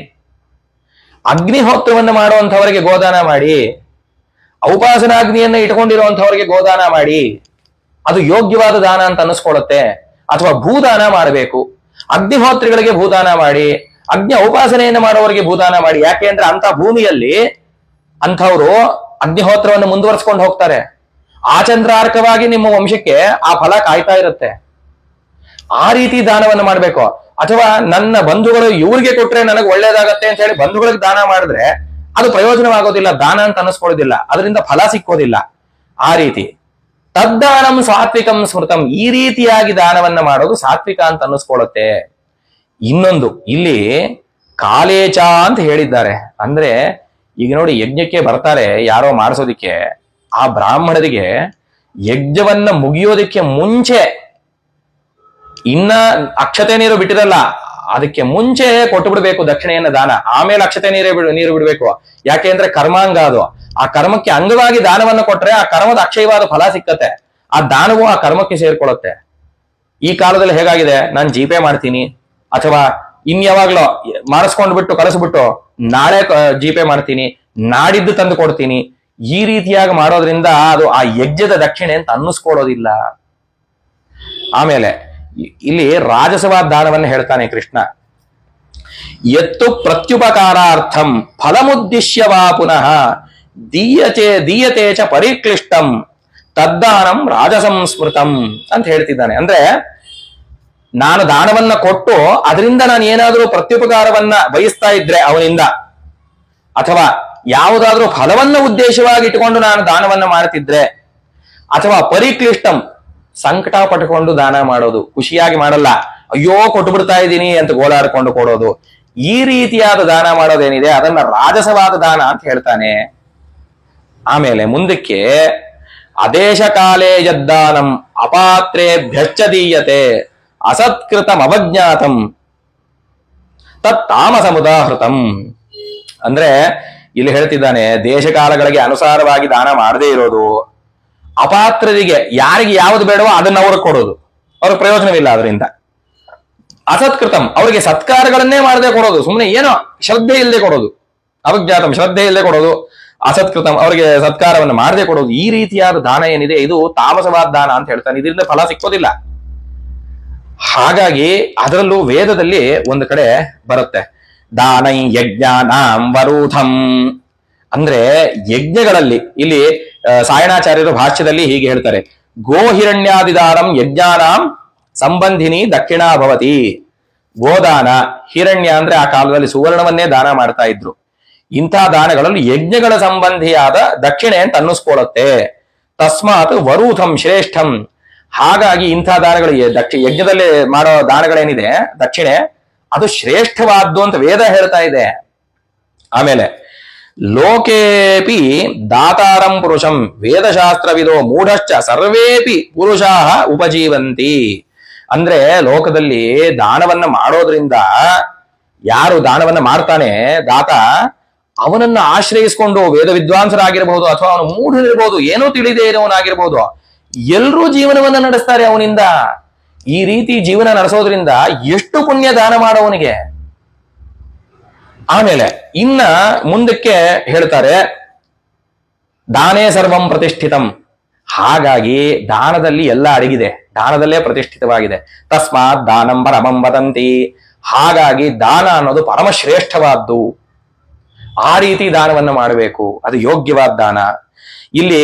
ಅಗ್ನಿಹೋತ್ರವನ್ನು ಮಾಡುವಂಥವರಿಗೆ ಗೋದಾನ ಮಾಡಿ, ಔಪಾಸನಾಗ್ನಿಯನ್ನ ಇಟ್ಕೊಂಡಿರುವಂಥವರಿಗೆ ಗೋದಾನ ಮಾಡಿ, ಅದು ಯೋಗ್ಯವಾದ ದಾನ ಅಂತ ಅನ್ನಿಸ್ಕೊಳ್ಳುತ್ತೆ. ಅಥವಾ ಭೂದಾನ ಮಾಡಬೇಕು, ಅಗ್ನಿಹೋತ್ರಿಗಳಿಗೆ ಭೂದಾನ ಮಾಡಿ, ಅಗ್ನಿ ಉಪಾಸನೆಯನ್ನು ಮಾಡುವವರಿಗೆ ಭೂದಾನ ಮಾಡಿ. ಯಾಕೆ ಅಂದ್ರೆ ಅಂತ ಭೂಮಿಯಲ್ಲಿ ಅಂಥವ್ರು ಅಗ್ನಿಹೋತ್ರವನ್ನು ಮುಂದುವರಿಸ್ಕೊಂಡು ಹೋಗ್ತಾರೆ. ಆಚಂದ್ರಾರ್ಕವಾಗಿ ನಿಮ್ಮ ವಂಶಕ್ಕೆ ಆ ಫಲ ಕಾಯ್ತಾ ಇರುತ್ತೆ. ಆ ರೀತಿ ದಾನವನ್ನು ಮಾಡಬೇಕು. ಅಥವಾ ನನ್ನ ಬಂಧುಗಳು ಇವ್ರಿಗೆ ಕೊಟ್ರೆ ನನಗೆ ಒಳ್ಳೇದಾಗತ್ತೆ ಅಂತ ಹೇಳಿ ಬಂಧುಗಳಿಗೆ ದಾನ ಮಾಡಿದ್ರೆ ಅದು ಪ್ರಯೋಜನವಾಗೋದಿಲ್ಲ, ದಾನ ಅಂತ ಅನ್ನಿಸ್ಕೊಳ್ಳೋದಿಲ್ಲ, ಅದರಿಂದ ಫಲ ಸಿಕ್ಕೋದಿಲ್ಲ. ಆ ರೀತಿ ತದ್ದಾನಂ ಸಾತ್ವಿಕಂ ಸ್ಮೃತಂ, ಈ ರೀತಿಯಾಗಿ ದಾನವನ್ನ ಮಾಡೋದು ಸಾತ್ವಿಕ ಅಂತ ಅನ್ನಿಸ್ಕೊಳ್ಳುತ್ತೆ. ಇನ್ನೊಂದು ಇಲ್ಲಿ ಕಾಲೇಚ ಅಂತ ಹೇಳಿದ್ದಾರೆ. ಅಂದ್ರೆ ಈಗ ನೋಡಿ, ಯಜ್ಞಕ್ಕೆ ಬರ್ತಾರೆ ಯಾರೋ ಮಾಡಿಸೋದಿಕ್ಕೆ, ಆ ಬ್ರಾಹ್ಮಣರಿಗೆ ಯಜ್ಞವನ್ನ ಮುಗಿಯೋದಕ್ಕೆ ಮುಂಚೆ, ಇನ್ನ ಅಕ್ಷತೆ ನೀರು ಬಿಟ್ಟಿರಲ್ಲ, ಅದಕ್ಕೆ ಮುಂಚೆ ಕೊಟ್ಟು ಬಿಡ್ಬೇಕು ದಕ್ಷಿಣೆಯನ್ನ ದಾನ, ಆಮೇಲೆ ಅಕ್ಷತೆ ನೀರು ಬಿಡ್ಬೇಕು. ಯಾಕೆ ಅಂದ್ರೆ ಕರ್ಮಾಂಗ ಅದು. ಆ ಕರ್ಮಕ್ಕೆ ಅಂಗವಾಗಿ ದಾನವನ್ನ ಕೊಟ್ರೆ ಆ ಕರ್ಮದ ಅಕ್ಷಯವಾದ ಫಲ ಸಿಕ್ಕತ್ತೆ, ಆ ದಾನವು ಆ ಕರ್ಮಕ್ಕೆ ಸೇರ್ಕೊಳ್ಳುತ್ತೆ. ಈ ಕಾಲದಲ್ಲಿ ಹೇಗಾಗಿದೆ, ನಾನು ಜಿಪೇ ಮಾಡ್ತೀನಿ ಅಥವಾ ಇನ್ಯಾವಾಗ್ಲೋ ಮಾಡಿಸ್ಕೊಂಡು ಬಿಟ್ಟು ಕಳಿಸ್ಬಿಟ್ಟು ನಾಳೆ ಜಿಪೇ ಮಾಡ್ತೀನಿ, ನಾಡಿದ್ದು ತಂದು ಕೊಡ್ತೀನಿ, ಈ ರೀತಿಯಾಗಿ ಮಾಡೋದ್ರಿಂದ ಅದು ಆ ಯಜ್ಞದ ದಕ್ಷಿಣೆ ಅಂತ ಅನ್ನಿಸ್ಕೊಳ್ಳೋದಿಲ್ಲ. ಆಮೇಲೆ ಇಲ್ಲಿ ರಾಜಸವಾದ ದಾನವನ್ನು ಹೇಳ್ತಾನೆ ಕೃಷ್ಣ. ಎತ್ತು ಪ್ರತ್ಯುಪಕಾರಾರ್ಥಂ ಫಲಮುದ್ದೇಶ್ಯವಾ ಪುನಃ ದೀಯತೆ ಚ ಪರಿಕ್ಲಿಷ್ಟಂ ತದ್ದಾನಂ ರಾಜಸಂಸ್ಮೃತಂ ಅಂತ ಹೇಳ್ತಿದ್ದಾನೆ. ಅಂದ್ರೆ ನಾನು ದಾನವನ್ನ ಕೊಟ್ಟು ಅದರಿಂದ ನಾನು ಏನಾದರೂ ಪ್ರತ್ಯುಪಕಾರವನ್ನ ಬಯಸ್ತಾ ಇದ್ರೆ ಅವನಿಂದ, ಅಥವಾ ಯಾವುದಾದ್ರೂ ಫಲವನ್ನ ಉದ್ದೇಶವಾಗಿ ಇಟ್ಟುಕೊಂಡು ನಾನು ದಾನವನ್ನ ಮಾಡ್ತಿದ್ರೆ, ಅಥವಾ ಪರಿಕ್ಲಿಷ್ಟಂ ಸಂಕಟ ಪಟ್ಕೊಂಡು ದಾನ ಮಾಡೋದು, ಖುಷಿಯಾಗಿ ಮಾಡಲ್ಲ, ಅಯ್ಯೋ ಕೊಟ್ಟು ಬಿಡ್ತಾ ಇದ್ದೀನಿ ಅಂತ ಗೋಳಾಡ್ಕೊಂಡು ಕೊಡೋದು, ಈ ರೀತಿಯಾದ ದಾನ ಮಾಡೋದೇನಿದೆ ಅದನ್ನ ರಾಜಸವಾದ ದಾನ ಅಂತ ಹೇಳ್ತಾನೆ. ಆಮೇಲೆ ಮುಂದಕ್ಕೆ ಅದೇಶ ಕಾಲೇ ಯದ್ದಾನಂ ಅಪಾತ್ರೇಭ್ಯಶ್ಚ ದೀಯತೆ ಅಸತ್ಕೃತಂ ಅವಜ್ಞಾತಂ ತತ್ತಾಮಸಮುದಾಹೃತಂ. ಅಂದ್ರೆ ಇಲ್ಲಿ ಹೇಳ್ತಿದ್ದಾನೆ, ದೇಶಕಾಲಗಳಿಗೆ ಅನುಸಾರವಾಗಿ ದಾನ ಮಾಡದೇ ಇರೋದು, ಅಪಾತ್ರರಿಗೆ ಯಾರಿಗೆ ಯಾವುದು ಬೇಡವೋ ಅದನ್ನ ಅವ್ರಿಗೆ ಕೊಡೋದು, ಅವ್ರಿಗೆ ಪ್ರಯೋಜನವಿಲ್ಲ ಅದರಿಂದ. ಅಸತ್ಕೃತಂ, ಅವರಿಗೆ ಸತ್ಕಾರಗಳನ್ನೇ ಮಾಡದೆ ಕೊಡೋದು, ಸುಮ್ಮನೆ ಏನೋ ಶ್ರದ್ಧೆ ಇಲ್ಲದೆ ಕೊಡೋದು, ಅವಜ್ಞಾತಂ ಶ್ರದ್ಧೆ ಇಲ್ಲದೆ ಕೊಡೋದು, ಅಸತ್ಕೃತಂ ಅವರಿಗೆ ಸತ್ಕಾರವನ್ನು ಮಾಡದೆ ಕೊಡೋದು, ಈ ರೀತಿಯಾದ ದಾನ ಏನಿದೆ ಇದು ತಾಮಸವಾದ ದಾನ ಅಂತ ಹೇಳ್ತಾನೆ. ಇದರಿಂದ ಫಲ ಸಿಕ್ಕೋದಿಲ್ಲ. ಹಾಗಾಗಿ ಅದರಲ್ಲೂ ವೇದದಲ್ಲಿ ಒಂದು ಕಡೆ ಬರುತ್ತೆ, ದಾನೈ ಯಜ್ಞಾನಾಂ ವರೂಥಂ, ಅಂದ್ರೆ ಯಜ್ಞಗಳಲ್ಲಿ, ಇಲ್ಲಿ ಸಾಯಣಾಚಾರ್ಯರು ಭಾಷ್ಯದಲ್ಲಿ ಹೀಗೆ ಹೇಳ್ತಾರೆ, ಗೋಹಿರಣ್ಯಾದಿದಾರಂ ಯಜ್ಞಾನಾಂ ಸಂಬಂಧಿನಿ ದಕ್ಷಿಣಾ ಭವತಿ. ಗೋದಾನ, ಹಿರಣ್ಯ ಅಂದ್ರೆ ಆ ಕಾಲದಲ್ಲಿ ಸುವರ್ಣವನ್ನೇ ದಾನ ಮಾಡ್ತಾ ಇದ್ರು. ಇಂಥ ದಾನಗಳಲ್ಲಿ ಯಜ್ಞಗಳ ಸಂಬಂಧಿಯಾದ ದಕ್ಷಿಣೆ ಅಂತ ಅನ್ನಿಸ್ಕೊಳ್ಳುತ್ತೆ. ತಸ್ಮಾತ್ ವರೂಥಂ ಶ್ರೇಷ್ಠಂ. ಹಾಗಾಗಿ ಇಂಥ ದಾನಗಳು ಯಜ್ಞದಲ್ಲಿ ಮಾಡೋ ದಾನಗಳೇನಿದೆ ದಕ್ಷಿಣೆ, ಅದು ಶ್ರೇಷ್ಠವಾದ್ದು ಅಂತ ವೇದ ಹೇಳ್ತಾ ಇದೆ. ಆಮೇಲೆ ಲೋಕೇಪಿ ದಾತಾರಂ ಪುರುಷಂ ವೇದಶಾಸ್ತ್ರವಿದೋ ಮೂಢಶ್ಚ ಸರ್ವೇಪಿ ಪುರುಷಾ ಉಪಜೀವಂತಿ. ಅಂದ್ರೆ ಲೋಕದಲ್ಲಿ ದಾನವನ್ನ ಮಾಡೋದ್ರಿಂದ, ಯಾರು ದಾನವನ್ನ ಮಾಡ್ತಾನೆ ದಾತ, ಅವನನ್ನ ಆಶ್ರಯಿಸಿಕೊಂಡು ವೇದ ವಿದ್ವಾಂಸರಾಗಿರ್ಬಹುದು ಅಥವಾ ಅವನು ಮೂಢನಿರ್ಬಹುದು, ಏನೋ ತಿಳಿದೇ ಇರೋವನಾಗಿರ್ಬಹುದು, ಎಲ್ಲರೂ ಜೀವನವನ್ನ ನಡೆಸ್ತಾರೆ ಅವನಿಂದ. ಈ ರೀತಿ ಜೀವನ ನಡೆಸೋದ್ರಿಂದ ಎಷ್ಟು ಪುಣ್ಯ ದಾನ ಮಾಡೋವನಿಗೆ. ಆಮೇಲೆ ಇನ್ನ ಮುಂದಕ್ಕೆ ಹೇಳ್ತಾರೆ, ದಾನೇ ಸರ್ವಂ ಪ್ರತಿಷ್ಠಿತಂ. ಹಾಗಾಗಿ ದಾನದಲ್ಲಿ ಎಲ್ಲ ಅಡಗಿದೆ, ದಾನದಲ್ಲೇ ಪ್ರತಿಷ್ಠಿತವಾಗಿದೆ. ತಸ್ಮಾತ್ ದಾನಂ ಪರಮಂ ವದಂತಿ. ಹಾಗಾಗಿ ದಾನ ಅನ್ನೋದು ಪರಮಶ್ರೇಷ್ಠವಾದ್ದು. ಆ ರೀತಿ ದಾನವನ್ನು ಮಾಡಬೇಕು, ಅದು ಯೋಗ್ಯವಾದ ದಾನ. ಇಲ್ಲಿ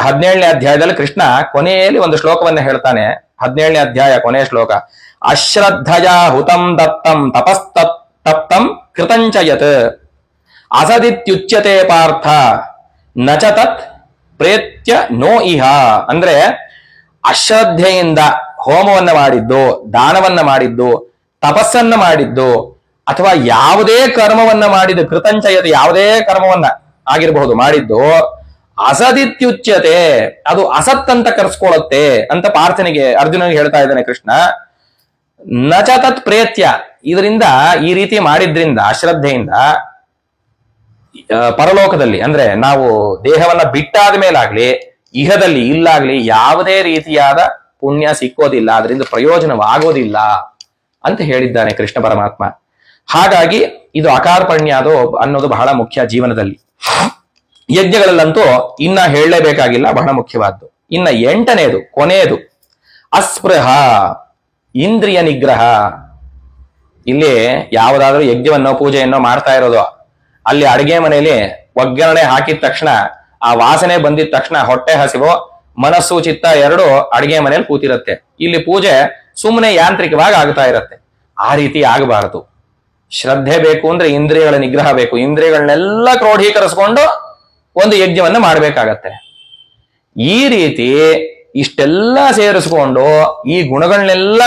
17ನೇ ಅಧ್ಯಾಯದಲ್ಲಿ ಕೃಷ್ಣ ಕೊನೆಯಲ್ಲಿ ಒಂದು ಶ್ಲೋಕವನ್ನ ಹೇಳ್ತಾನೆ. 17ನೇ ಅಧ್ಯಾಯ ಕೊನೆಯ ಶ್ಲೋಕ, ಅಶ್ರದ್ಧಯಾ ಹುತಂ ದತ್ತಂ ತಪಸ್ತಪ್ತಂ ಕೃತಂಚ ಯತ್ ಅಸದಿತ್ಯುಚ್ಯತೆ ಪಾರ್ಥ ನಚ ತತ್ ಪ್ರೇತ್ಯ ನೋ ಇಹ. ಅಂದ್ರೆ ಅಶ್ರದ್ಧೆಯಿಂದ ಹೋಮವನ್ನ ಮಾಡಿದ್ದು, ದಾನವನ್ನ ಮಾಡಿದ್ದು, ತಪಸ್ಸನ್ನ ಮಾಡಿದ್ದು, ಅಥವಾ ಯಾವುದೇ ಕರ್ಮವನ್ನ ಮಾಡಿದ್ದು, ಕೃತಂಚಯತೆ ಯಾವುದೇ ಕರ್ಮವನ್ನ ಆಗಿರಬಹುದು ಮಾಡಿದ್ದು, ಅಸದಿತ್ಯುಚ್ಯತೆ ಅದು ಅಸತ್ ಅಂತ ಕರೆಸ್ಕೊಳ್ಳುತ್ತೆ ಅಂತ ಪಾರ್ಥನಿಗೆ ಅರ್ಜುನನಿಗೆ ಹೇಳ್ತಾ ಇದ್ದಾನೆ ಕೃಷ್ಣ. ನಚ ತತ್ ಪ್ರೇತ್ಯ, ಇದರಿಂದ ಈ ರೀತಿ ಮಾಡಿದ್ರಿಂದ ಅಶ್ರದ್ಧೆಯಿಂದ ಪರಲೋಕದಲ್ಲಿ ಅಂದ್ರೆ ನಾವು ದೇಹವನ್ನ ಬಿಟ್ಟಾದ ಮೇಲಾಗ್ಲಿ ಇಹದಲ್ಲಿ ಇಲ್ಲಾಗ್ಲಿ ಯಾವುದೇ ರೀತಿಯಾದ ಪುಣ್ಯ ಸಿಕ್ಕೋದಿಲ್ಲ, ಅದರಿಂದ ಪ್ರಯೋಜನವಾಗೋದಿಲ್ಲ ಅಂತ ಹೇಳಿದ್ದಾನೆ ಕೃಷ್ಣ ಪರಮಾತ್ಮ. ಹಾಗಾಗಿ ಇದು ಅಕಾರ್ಪಣ್ಯ ಅನ್ನೋದು ಬಹಳ ಮುಖ್ಯ ಜೀವನದಲ್ಲಿ. ಯಜ್ಞಗಳಲ್ಲಂತೂ ಇನ್ನ ಹೇಳಲೇಬೇಕಾಗಿಲ್ಲ, ಬಹಳ ಮುಖ್ಯವಾದ್ದು. ಇನ್ನ 8ನೇದು ಕೊನೆಯದು ಅಸ್ಪೃಹ, ಇಂದ್ರಿಯ ನಿಗ್ರಹ. ಇಲ್ಲಿ ಯಾವುದಾದ್ರೂ ಯಜ್ಞವನ್ನೋ ಪೂಜೆಯನ್ನೋ ಮಾಡ್ತಾ ಇರೋದು, ಅಲ್ಲಿ ಅಡಿಗೆ ಮನೆಯಲ್ಲಿ ಒಗ್ಗರಣೆ ಹಾಕಿದ ತಕ್ಷಣ, ಆ ವಾಸನೆ ಬಂದಿದ ತಕ್ಷಣ ಹೊಟ್ಟೆ ಹಸಿವೋ ಮನಸ್ಸು ಚಿತ್ತ ಎರಡು ಅಡಿಗೆ ಮನೆಯಲ್ಲಿ ಕೂತಿರುತ್ತೆ. ಇಲ್ಲಿ ಪೂಜೆ ಸುಮ್ಮನೆ ಯಾಂತ್ರಿಕವಾಗಿ ಆಗ್ತಾ ಇರತ್ತೆ. ಆ ರೀತಿ ಆಗಬಾರದು. ಶ್ರದ್ಧೆ ಬೇಕು ಅಂದ್ರೆ ಇಂದ್ರಿಯಗಳ ನಿಗ್ರಹ ಬೇಕು. ಇಂದ್ರಿಯಗಳನ್ನೆಲ್ಲ ಕ್ರೋಢೀಕರಿಸ್ಕೊಂಡು ಒಂದು ಯಜ್ಞವನ್ನು ಮಾಡ್ಬೇಕಾಗತ್ತೆ. ಈ ರೀತಿ ಇಷ್ಟೆಲ್ಲ ಸೇರಿಸ್ಕೊಂಡು ಈ ಗುಣಗಳನ್ನೆಲ್ಲ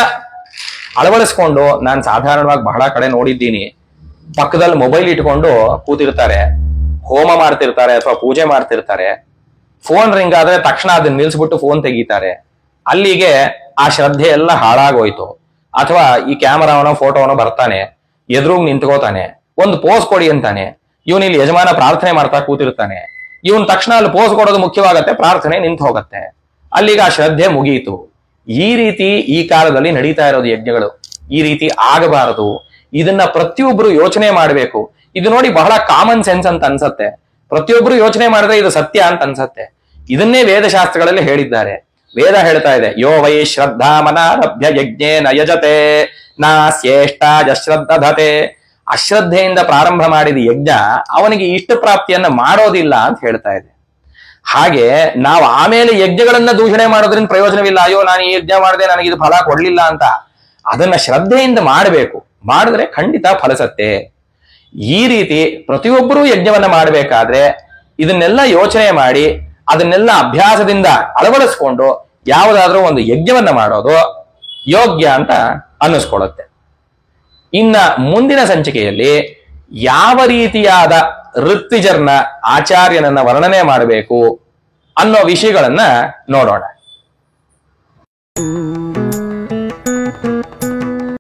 ಅಳವಡಿಸ್ಕೊಂಡು ನಾನು ಸಾಧಾರಣವಾಗಿ ಬಹಳ ಕಡೆ ನೋಡಿದ್ದೀನಿ, ಪಕ್ಕದಲ್ಲಿ ಮೊಬೈಲ್ ಇಟ್ಕೊಂಡು ಕೂತಿರ್ತಾರೆ, ಹೋಮ ಮಾಡ್ತಿರ್ತಾರೆ ಅಥವಾ ಪೂಜೆ ಮಾಡ್ತಿರ್ತಾರೆ. ಫೋನ್ ರಿಂಗ್ ಆದ್ರೆ ತಕ್ಷಣ ಅದನ್ನ ನಿಲ್ಸ್ಬಿಟ್ಟು ಫೋನ್ ತೆಗಿತಾರೆ. ಅಲ್ಲಿಗೆ ಆ ಶ್ರದ್ಧೆ ಎಲ್ಲ ಹಾಳಾಗೋಯ್ತು. ಅಥವಾ ಈ ಕ್ಯಾಮರಾವನೋ ಫೋಟೋವನೋ ಬರ್ತಾನೆ, ಎದುರುಗ್ ನಿಂತ್ಕೋತಾನೆ, ಒಂದು ಪೋಸ್ ಕೊಡಿ ಅಂತಾನೆ. ಇವನ್ ಇಲ್ಲಿ ಯಜಮಾನ ಪ್ರಾರ್ಥನೆ ಮಾಡ್ತಾ ಕೂತಿರ್ತಾನೆ. ಇವನ್ ತಕ್ಷಣ ಅಲ್ಲಿ ಪೋಸ್ ಕೊಡೋದು ಮುಖ್ಯವಾಗತ್ತೆ, ಪ್ರಾರ್ಥನೆ ನಿಂತು ಹೋಗತ್ತೆ. ಅಲ್ಲಿಗೆ ಆ ಶ್ರದ್ಧೆ ಮುಗಿಯಿತು. ಈ ರೀತಿ ಈ ಕಾಲದಲ್ಲಿ ನಡೀತಾ ಇರೋದು ಯಜ್ಞಗಳು. ಈ ರೀತಿ ಆಗಬಾರದು. ಇದನ್ನ ಪ್ರತಿಯೊಬ್ರು ಯೋಚನೆ ಮಾಡಬೇಕು. ಇದು ನೋಡಿ ಬಹಳ ಕಾಮನ್ ಸೆನ್ಸ್ ಅಂತ ಅನ್ಸತ್ತೆ. ಪ್ರತಿಯೊಬ್ರು ಯೋಚನೆ ಮಾಡಿದ್ರೆ ಇದು ಸತ್ಯ ಅಂತ ಅನ್ಸತ್ತೆ. ಇದನ್ನೇ ವೇದಶಾಸ್ತ್ರಗಳಲ್ಲಿ ಹೇಳಿದ್ದಾರೆ. ವೇದ ಹೇಳ್ತಾ ಇದೆ, ಯೋ ವೈ ಶ್ರದ್ಧಾ ಮನಾರಭ್ಯ ಯಜ್ಞೇ ನಯಜತೆ ನಾಸ್ಯೇಷ್ಟ ಅಶ್ರದ್ಧತೆ. ಅಶ್ರದ್ಧೆಯಿಂದ ಪ್ರಾರಂಭ ಮಾಡಿದ ಯಜ್ಞ ಅವನಿಗೆ ಇಷ್ಟ ಪ್ರಾಪ್ತಿಯನ್ನ ಮಾಡೋದಿಲ್ಲ ಅಂತ ಹೇಳ್ತಾ ಇದೆ. ಹಾಗೆ ನಾವು ಆಮೇಲೆ ಯಜ್ಞಗಳನ್ನ ದೂಷಣೆ ಮಾಡೋದ್ರಿಂದ ಪ್ರಯೋಜನವಿಲ್ಲ. ಅಯ್ಯೋ ನಾನು ಈ ಯಜ್ಞ ಮಾಡಿದೆ, ನನಗೆ ಇದು ಫಲ ಕೊಡ್ಲಿಲ್ಲ ಅಂತ. ಅದನ್ನ ಶ್ರದ್ಧೆಯಿಂದ ಮಾಡಬೇಕು. ಮಾಡಿದ್ರೆ ಖಂಡಿತ ಫಲಿಸತ್ತೆ. ಈ ರೀತಿ ಪ್ರತಿಯೊಬ್ಬರೂ ಯಜ್ಞವನ್ನ ಮಾಡಬೇಕಾದ್ರೆ ಇದನ್ನೆಲ್ಲ ಯೋಚನೆ ಮಾಡಿ ಅದನ್ನೆಲ್ಲ ಅಭ್ಯಾಸದಿಂದ ಅಳವಡಿಸ್ಕೊಂಡು ಯಾವುದಾದ್ರೂ ಒಂದು ಯಜ್ಞವನ್ನ ಮಾಡೋದು ಯೋಗ್ಯ ಅಂತ ಅನ್ನಿಸ್ಕೊಳ್ಳುತ್ತೆ. ಇನ್ನ ಮುಂದಿನ ಸಂಚಿಕೆಯಲ್ಲಿ ಯಾವ ರೀತಿಯಾದ ಋತ್ವಿಜರ್ನ ಆಚಾರ್ಯನನ್ನ ವರ್ಣನೆ ಮಾಡಬೇಕು ಅನ್ನೋ ವಿಷಯಗಳನ್ನ ನೋಡೋಣ.